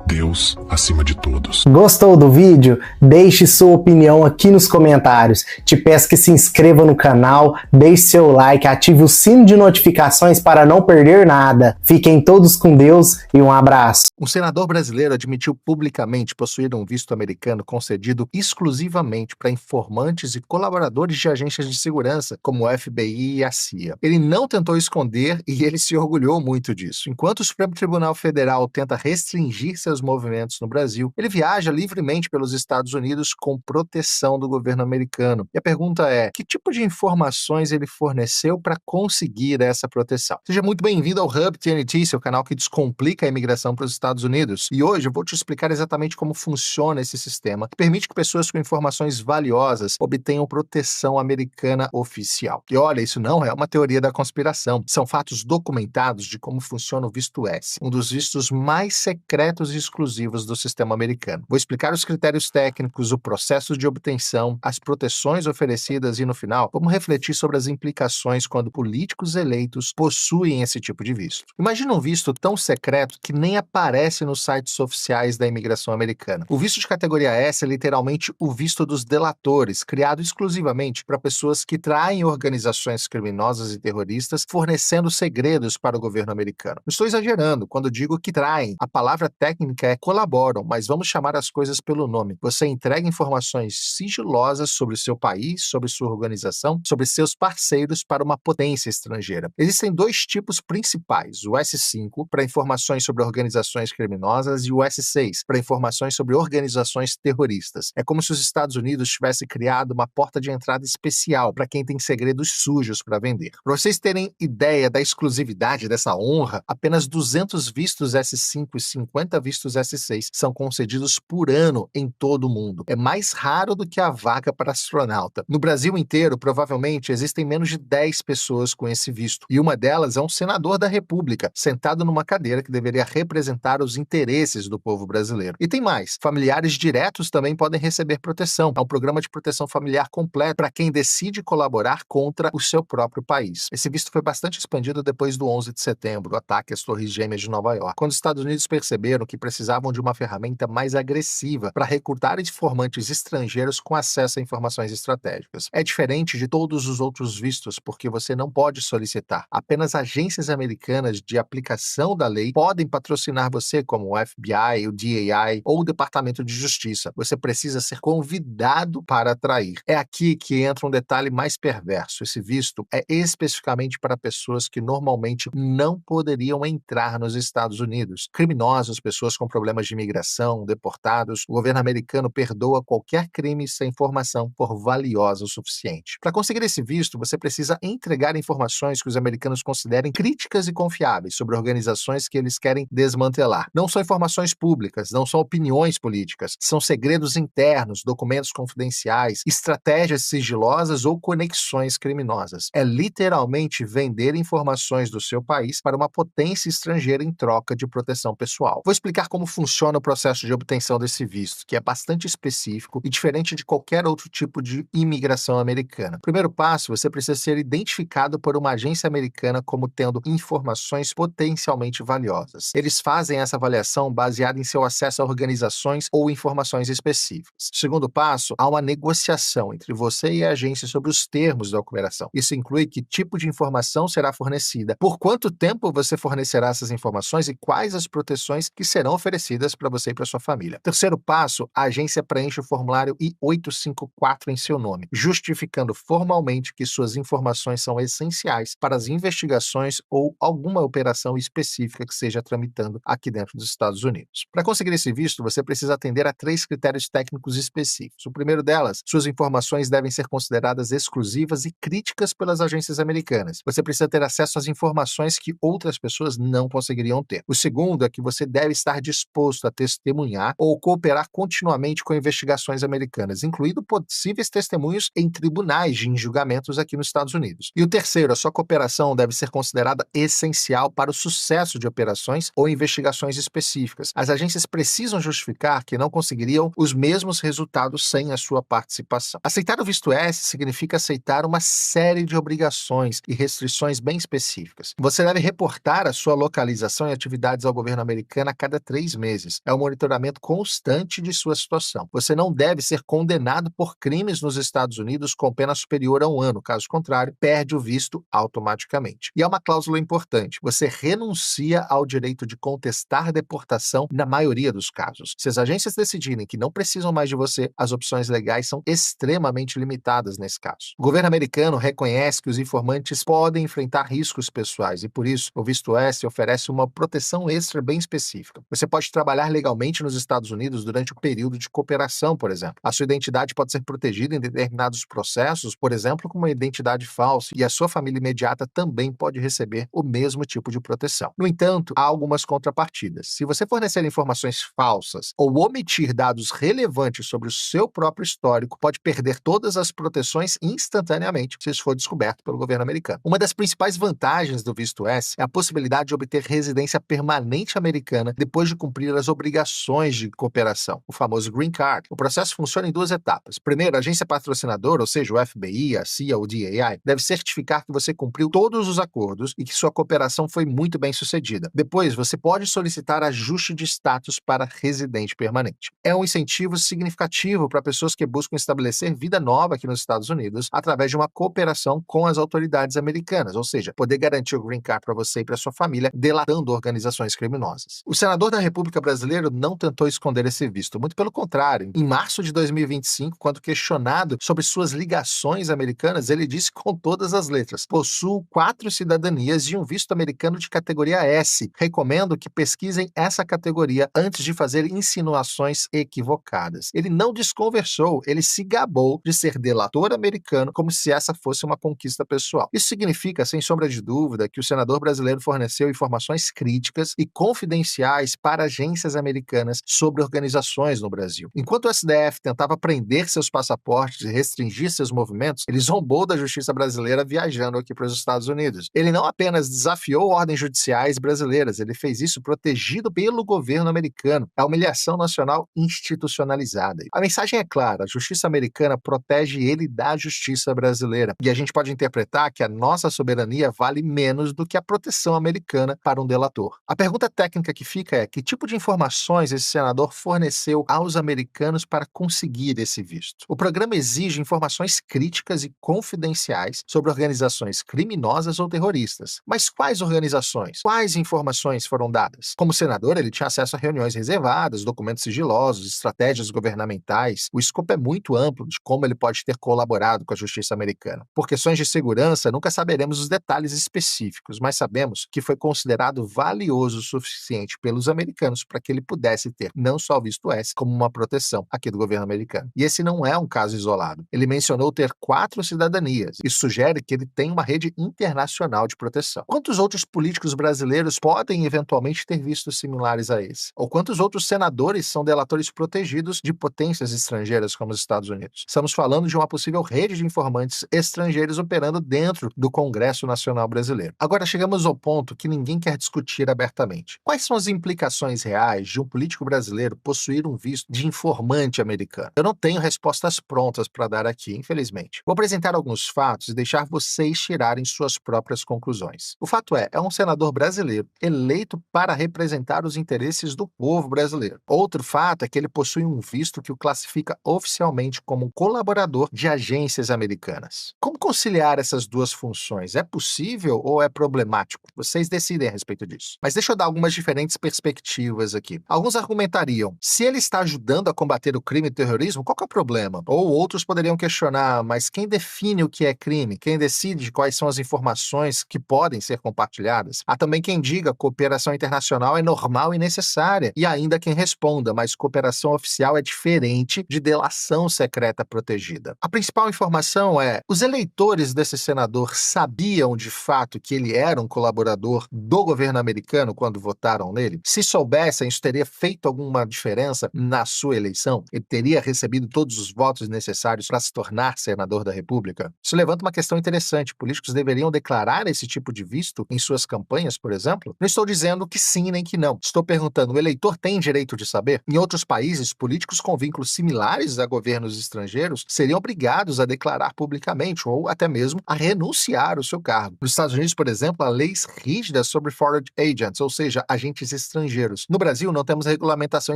Deus acima de todos.
Gostou do vídeo? Deixe sua opinião aqui nos comentários. Te peço que se inscreva no canal, deixe seu like, ative o sino de notificações para não perder nada. Fiquem todos com Deus e um abraço.
Um senador brasileiro admitiu publicamente possuir um visto americano concedido exclusivamente para informantes e colaboradores de agências de segurança, como o FBI e a CIA. Ele não tentou esconder e ele se orgulhou muito disso. Enquanto o Supremo Tribunal Federal tenta restringir seus movimentos no Brasil, ele viaja livremente pelos Estados Unidos com proteção do governo americano. E a pergunta é, que tipo de informações ele forneceu para conseguir essa proteção? Seja muito bem-vindo ao Hub TNT, seu canal que descomplica a imigração para os Estados Unidos. E hoje eu vou te explicar exatamente como funciona esse sistema, que permite que pessoas com informações valiosas obtenham proteção americana oficial. E olha, isso não é uma teoria da conspiração. São fatos documentados de como funciona o visto S, um dos vistos mais secretos e exclusivos do sistema americano. Vou explicar os critérios técnicos, o processo de obtenção, as proteções oferecidas e, no final, vamos refletir sobre as implicações quando políticos eleitos possuem esse tipo de visto. Imagina um visto tão secreto que nem aparece nos sites oficiais da imigração americana. O visto de categoria S é literalmente o visto dos delatores, criado exclusivamente para pessoas que traem organizações criminosas e terroristas, fornecendo segredos para o governo americano. Não estou exagerando quando digo que traem. A palavra técnica é colaboram, mas vamos chamar as coisas pelo nome. Você entrega informações sigilosas sobre o seu país, sobre sua organização, sobre seus parceiros para uma potência estrangeira. Existem dois tipos principais, o S5 para informações sobre organizações criminosas e o S6 para informações sobre organizações terroristas. É como se os Estados Unidos tivessem criado uma porta de entrada especial para quem tem segredos sujos para vender. Para vocês terem ideia da exclusividade dessa honra, apenas 200 vistos S5 e 50 vistos S6 são concedidos por ano em todo o mundo. É mais raro do que a vaga para astronauta. No Brasil inteiro, provavelmente, existem menos de 10 pessoas com esse visto, e uma delas é um senador da República, sentado numa cadeira que deveria representar os interesses do povo brasileiro. E tem mais, familiares diretos também podem receber proteção. É um programa de proteção familiar completo para quem decide colaborar contra o seu próprio país. Esse visto foi bastante expandido depois do 11 de setembro, o ataque às Torres Gêmeas de Nova York, quando os Estados Unidos perceberam que precisavam de uma ferramenta mais agressiva para recrutar informantes estrangeiros com acesso a informações estratégicas. É diferente de todos os outros vistos, porque você não pode solicitar. Apenas agências americanas de aplicação da lei podem patrocinar você, como o FBI, o DEI ou o Departamento de Justiça. Você precisa ser convidado para atrair. É aqui que entra um detalhe mais perverso. Esse visto é especificamente para pessoas que normalmente não poderiam entrar nos Estados Unidos. Criminosos, pessoas com problemas de imigração, deportados. O governo americano perdoa qualquer crime se a informação for valiosa o suficiente. Para conseguir esse visto, você precisa entregar informações que os americanos considerem críticas e confiáveis sobre organizações que eles querem desmantelar. Não são informações públicas, não são opiniões políticas, são segredos internos, documentos confidenciais, estratégias sigilosas ou conexões criminosas. É literalmente vender informações do seu país para uma potência estrangeira em troca de proteção pessoal. Vou explicar como funciona o processo de obtenção desse visto, que é bastante específico e diferente de qualquer outro tipo de imigração americana. Primeiro passo, você precisa ser identificado por uma agência americana como tendo informações potencialmente valiosas. Eles fazem essa avaliação baseada em seu acesso a organizações ou informações específicas. Segundo passo, há uma negociação entre você e a agência sobre os termos da operação. Isso inclui que tipo de informação será fornecida, por quanto tempo você fornecerá essas informações e quais as proteções que serão oferecidas para você e para sua família. Terceiro passo, a agência preenche o formulário I-854 em seu nome, justificando formalmente que suas informações são essenciais para as investigações ou alguma operação específica que esteja tramitando aqui dentro dos Estados Unidos. Para conseguir esse visto, você precisa atender a 3 critérios técnicos específicos. O primeiro delas, suas informações devem ser consideradas exclusivas e críticas pelas agências americanas. Você precisa ter acesso às informações que outras pessoas não conseguiriam ter. O segundo é que você deve estar disposto a testemunhar ou cooperar continuamente com investigações americanas, incluindo possíveis testemunhos em tribunais de julgamentos aqui nos Estados Unidos. E o terceiro, a sua cooperação deve ser considerada essencial para o sucesso de operações ou investigações específicas. As agências precisam justificar que não conseguiriam os mesmos resultados sem a sua participação. Aceitar o visto S significa aceitar uma série de obrigações e restrições bem específicas. Você deve reportar a sua localização e atividades ao governo americano a cada 3 3 meses. É um monitoramento constante de sua situação. Você não deve ser condenado por crimes nos Estados Unidos com pena superior a 1 ano. Caso contrário, perde o visto automaticamente. E há uma cláusula importante. Você renuncia ao direito de contestar deportação na maioria dos casos. Se as agências decidirem que não precisam mais de você, as opções legais são extremamente limitadas nesse caso. O governo americano reconhece que os informantes podem enfrentar riscos pessoais e, por isso, o visto S oferece uma proteção extra bem específica. Você pode trabalhar legalmente nos Estados Unidos durante o período de cooperação, por exemplo. A sua identidade pode ser protegida em determinados processos, por exemplo, com uma identidade falsa, e a sua família imediata também pode receber o mesmo tipo de proteção. No entanto, há algumas contrapartidas. Se você fornecer informações falsas ou omitir dados relevantes sobre o seu próprio histórico, pode perder todas as proteções instantaneamente se isso for descoberto pelo governo americano. Uma das principais vantagens do visto S é a possibilidade de obter residência permanente americana depois de cumprir as obrigações de cooperação, o famoso Green Card. O processo funciona em 2 etapas. Primeiro, a agência patrocinadora, ou seja, o FBI, a CIA ou o DAI, deve certificar que você cumpriu todos os acordos e que sua cooperação foi muito bem sucedida. Depois, você pode solicitar ajuste de status para residente permanente. É um incentivo significativo para pessoas que buscam estabelecer vida nova aqui nos Estados Unidos através de uma cooperação com as autoridades americanas, ou seja, poder garantir o Green Card para você e para sua família, delatando organizações criminosas. O senador da República Brasileira não tentou esconder esse visto, muito pelo contrário. Em março de 2025, quando questionado sobre suas ligações americanas, ele disse com todas as letras: possuo 4 cidadanias e um visto americano de categoria S. Recomendo que pesquisem essa categoria antes de fazer insinuações equivocadas. Ele não desconversou, ele se gabou de ser delator americano como se essa fosse uma conquista pessoal. Isso significa, sem sombra de dúvida, que o senador brasileiro forneceu informações críticas e confidenciais para agências americanas sobre organizações no Brasil. Enquanto o STF tentava prender seus passaportes e restringir seus movimentos, ele zombou da justiça brasileira viajando aqui para os Estados Unidos. Ele não apenas desafiou ordens judiciais brasileiras, ele fez isso protegido pelo governo americano. A humilhação nacional institucionalizada. A mensagem é clara: a justiça americana protege ele da justiça brasileira. E a gente pode interpretar que a nossa soberania vale menos do que a proteção americana para um delator. A pergunta técnica que fica é: que tipo de informações esse senador forneceu aos americanos para conseguir esse visto? O programa exige informações críticas e confidenciais sobre organizações criminosas ou terroristas. Mas quais organizações? Quais informações foram dadas? Como senador, ele tinha acesso a reuniões reservadas, documentos sigilosos, estratégias governamentais. O escopo é muito amplo de como ele pode ter colaborado com a justiça americana. Por questões de segurança, nunca saberemos os detalhes específicos, mas sabemos que foi considerado valioso o suficiente pelos americanos para que ele pudesse ter não só o visto S, como uma proteção aqui do governo americano. E esse não é um caso isolado. Ele mencionou ter 4 cidadanias. Isso sugere que ele tem uma rede internacional de proteção. Quantos outros políticos brasileiros podem eventualmente ter vistos similares a esse? Ou quantos outros senadores são delatores protegidos de potências estrangeiras como os Estados Unidos? Estamos falando de uma possível rede de informantes estrangeiros operando dentro do Congresso Nacional Brasileiro. Agora chegamos ao ponto que ninguém quer discutir abertamente. Quais são as implicações reais de um político brasileiro possuir um visto de informante americano? Eu não tenho respostas prontas para dar aqui, infelizmente. Vou apresentar alguns fatos e deixar vocês tirarem suas próprias conclusões. O fato é um senador brasileiro eleito para representar os interesses do povo brasileiro. Outro fato é que ele possui um visto que o classifica oficialmente como um colaborador de agências americanas. Como conciliar essas duas funções? É possível ou é problemático? Vocês decidem a respeito disso. Mas deixa eu dar algumas diferentes perspectivas aqui. Alguns argumentariam: se ele está ajudando a combater o crime e o terrorismo, qual que é o problema? Ou outros poderiam questionar: mas quem define o que é crime? Quem decide quais são as informações que podem ser compartilhadas? Há também quem diga que cooperação internacional é normal e necessária. E ainda quem responda: mas cooperação oficial é diferente de delação secreta protegida. A principal informação é: os eleitores desse senador sabiam de fato que ele era um colaborador do governo americano quando votaram nele? Se soubessem, isso teria feito alguma diferença na sua eleição? Ele teria recebido todos os votos necessários para se tornar senador da República? Isso levanta uma questão interessante. Políticos deveriam declarar esse tipo de visto em suas campanhas, por exemplo? Não estou dizendo que sim nem que não. Estou perguntando: o eleitor tem direito de saber? Em outros países, políticos com vínculos similares a governos estrangeiros seriam obrigados a declarar publicamente ou até mesmo a renunciar ao seu cargo. Nos Estados Unidos, por exemplo, há leis rígidas sobre foreign agents, ou seja, agentes estrangeiros. estrangeiros. No Brasil, não temos regulamentação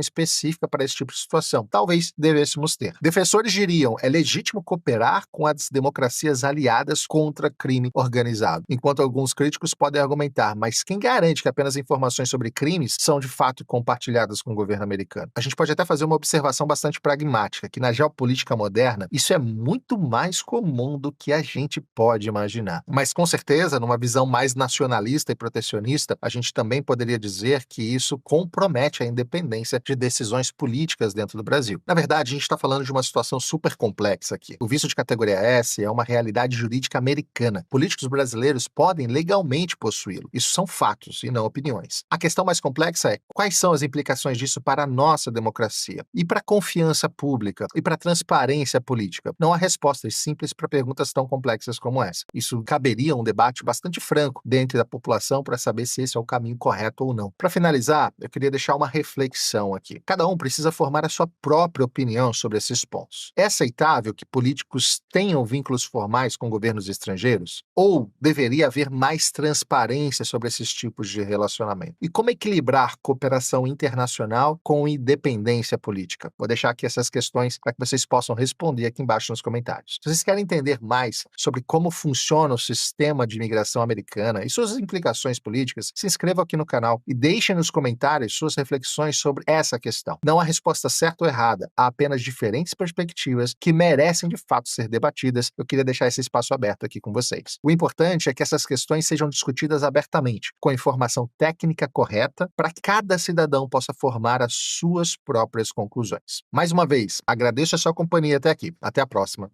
específica para esse tipo de situação. Talvez devêssemos ter. Defensores diriam, é legítimo cooperar com as democracias aliadas contra crime organizado. Enquanto alguns críticos podem argumentar, mas quem garante que apenas informações sobre crimes são de fato compartilhadas com o governo americano? A gente pode até fazer uma observação bastante pragmática, que na geopolítica moderna, isso é muito mais comum do que a gente pode imaginar. Mas com certeza, numa visão mais nacionalista e protecionista, a gente também poderia dizer que isso compromete a independência de decisões políticas dentro do Brasil. Na verdade, a gente está falando de uma situação super complexa aqui. O visto de categoria S é uma realidade jurídica americana. Políticos brasileiros podem legalmente possuí-lo. Isso são fatos e não opiniões. A questão mais complexa é quais são as implicações disso para a nossa democracia e para a confiança pública e para a transparência política. Não há respostas simples para perguntas tão complexas como essa. Isso caberia um debate bastante franco dentro da população para saber se esse é o caminho correto ou não. Para finalizar, eu queria deixar uma reflexão aqui. Cada um precisa formar a sua própria opinião sobre esses pontos. É aceitável que políticos tenham vínculos formais com governos estrangeiros? Ou deveria haver mais transparência sobre esses tipos de relacionamento? E como equilibrar cooperação internacional com independência política? Vou deixar aqui essas questões para que vocês possam responder aqui embaixo nos comentários. Se vocês querem entender mais sobre como funciona o sistema de imigração americana e suas implicações políticas, se inscreva aqui no canal e deixem nos comentários suas reflexões sobre essa questão. Não há resposta certa ou errada, há apenas diferentes perspectivas que merecem de fato ser debatidas. Eu queria deixar esse espaço aberto aqui com vocês. O importante é que essas questões sejam discutidas abertamente, com a informação técnica correta, para que cada cidadão possa formar as suas próprias conclusões. Mais uma vez, agradeço a sua companhia até aqui. Até a próxima.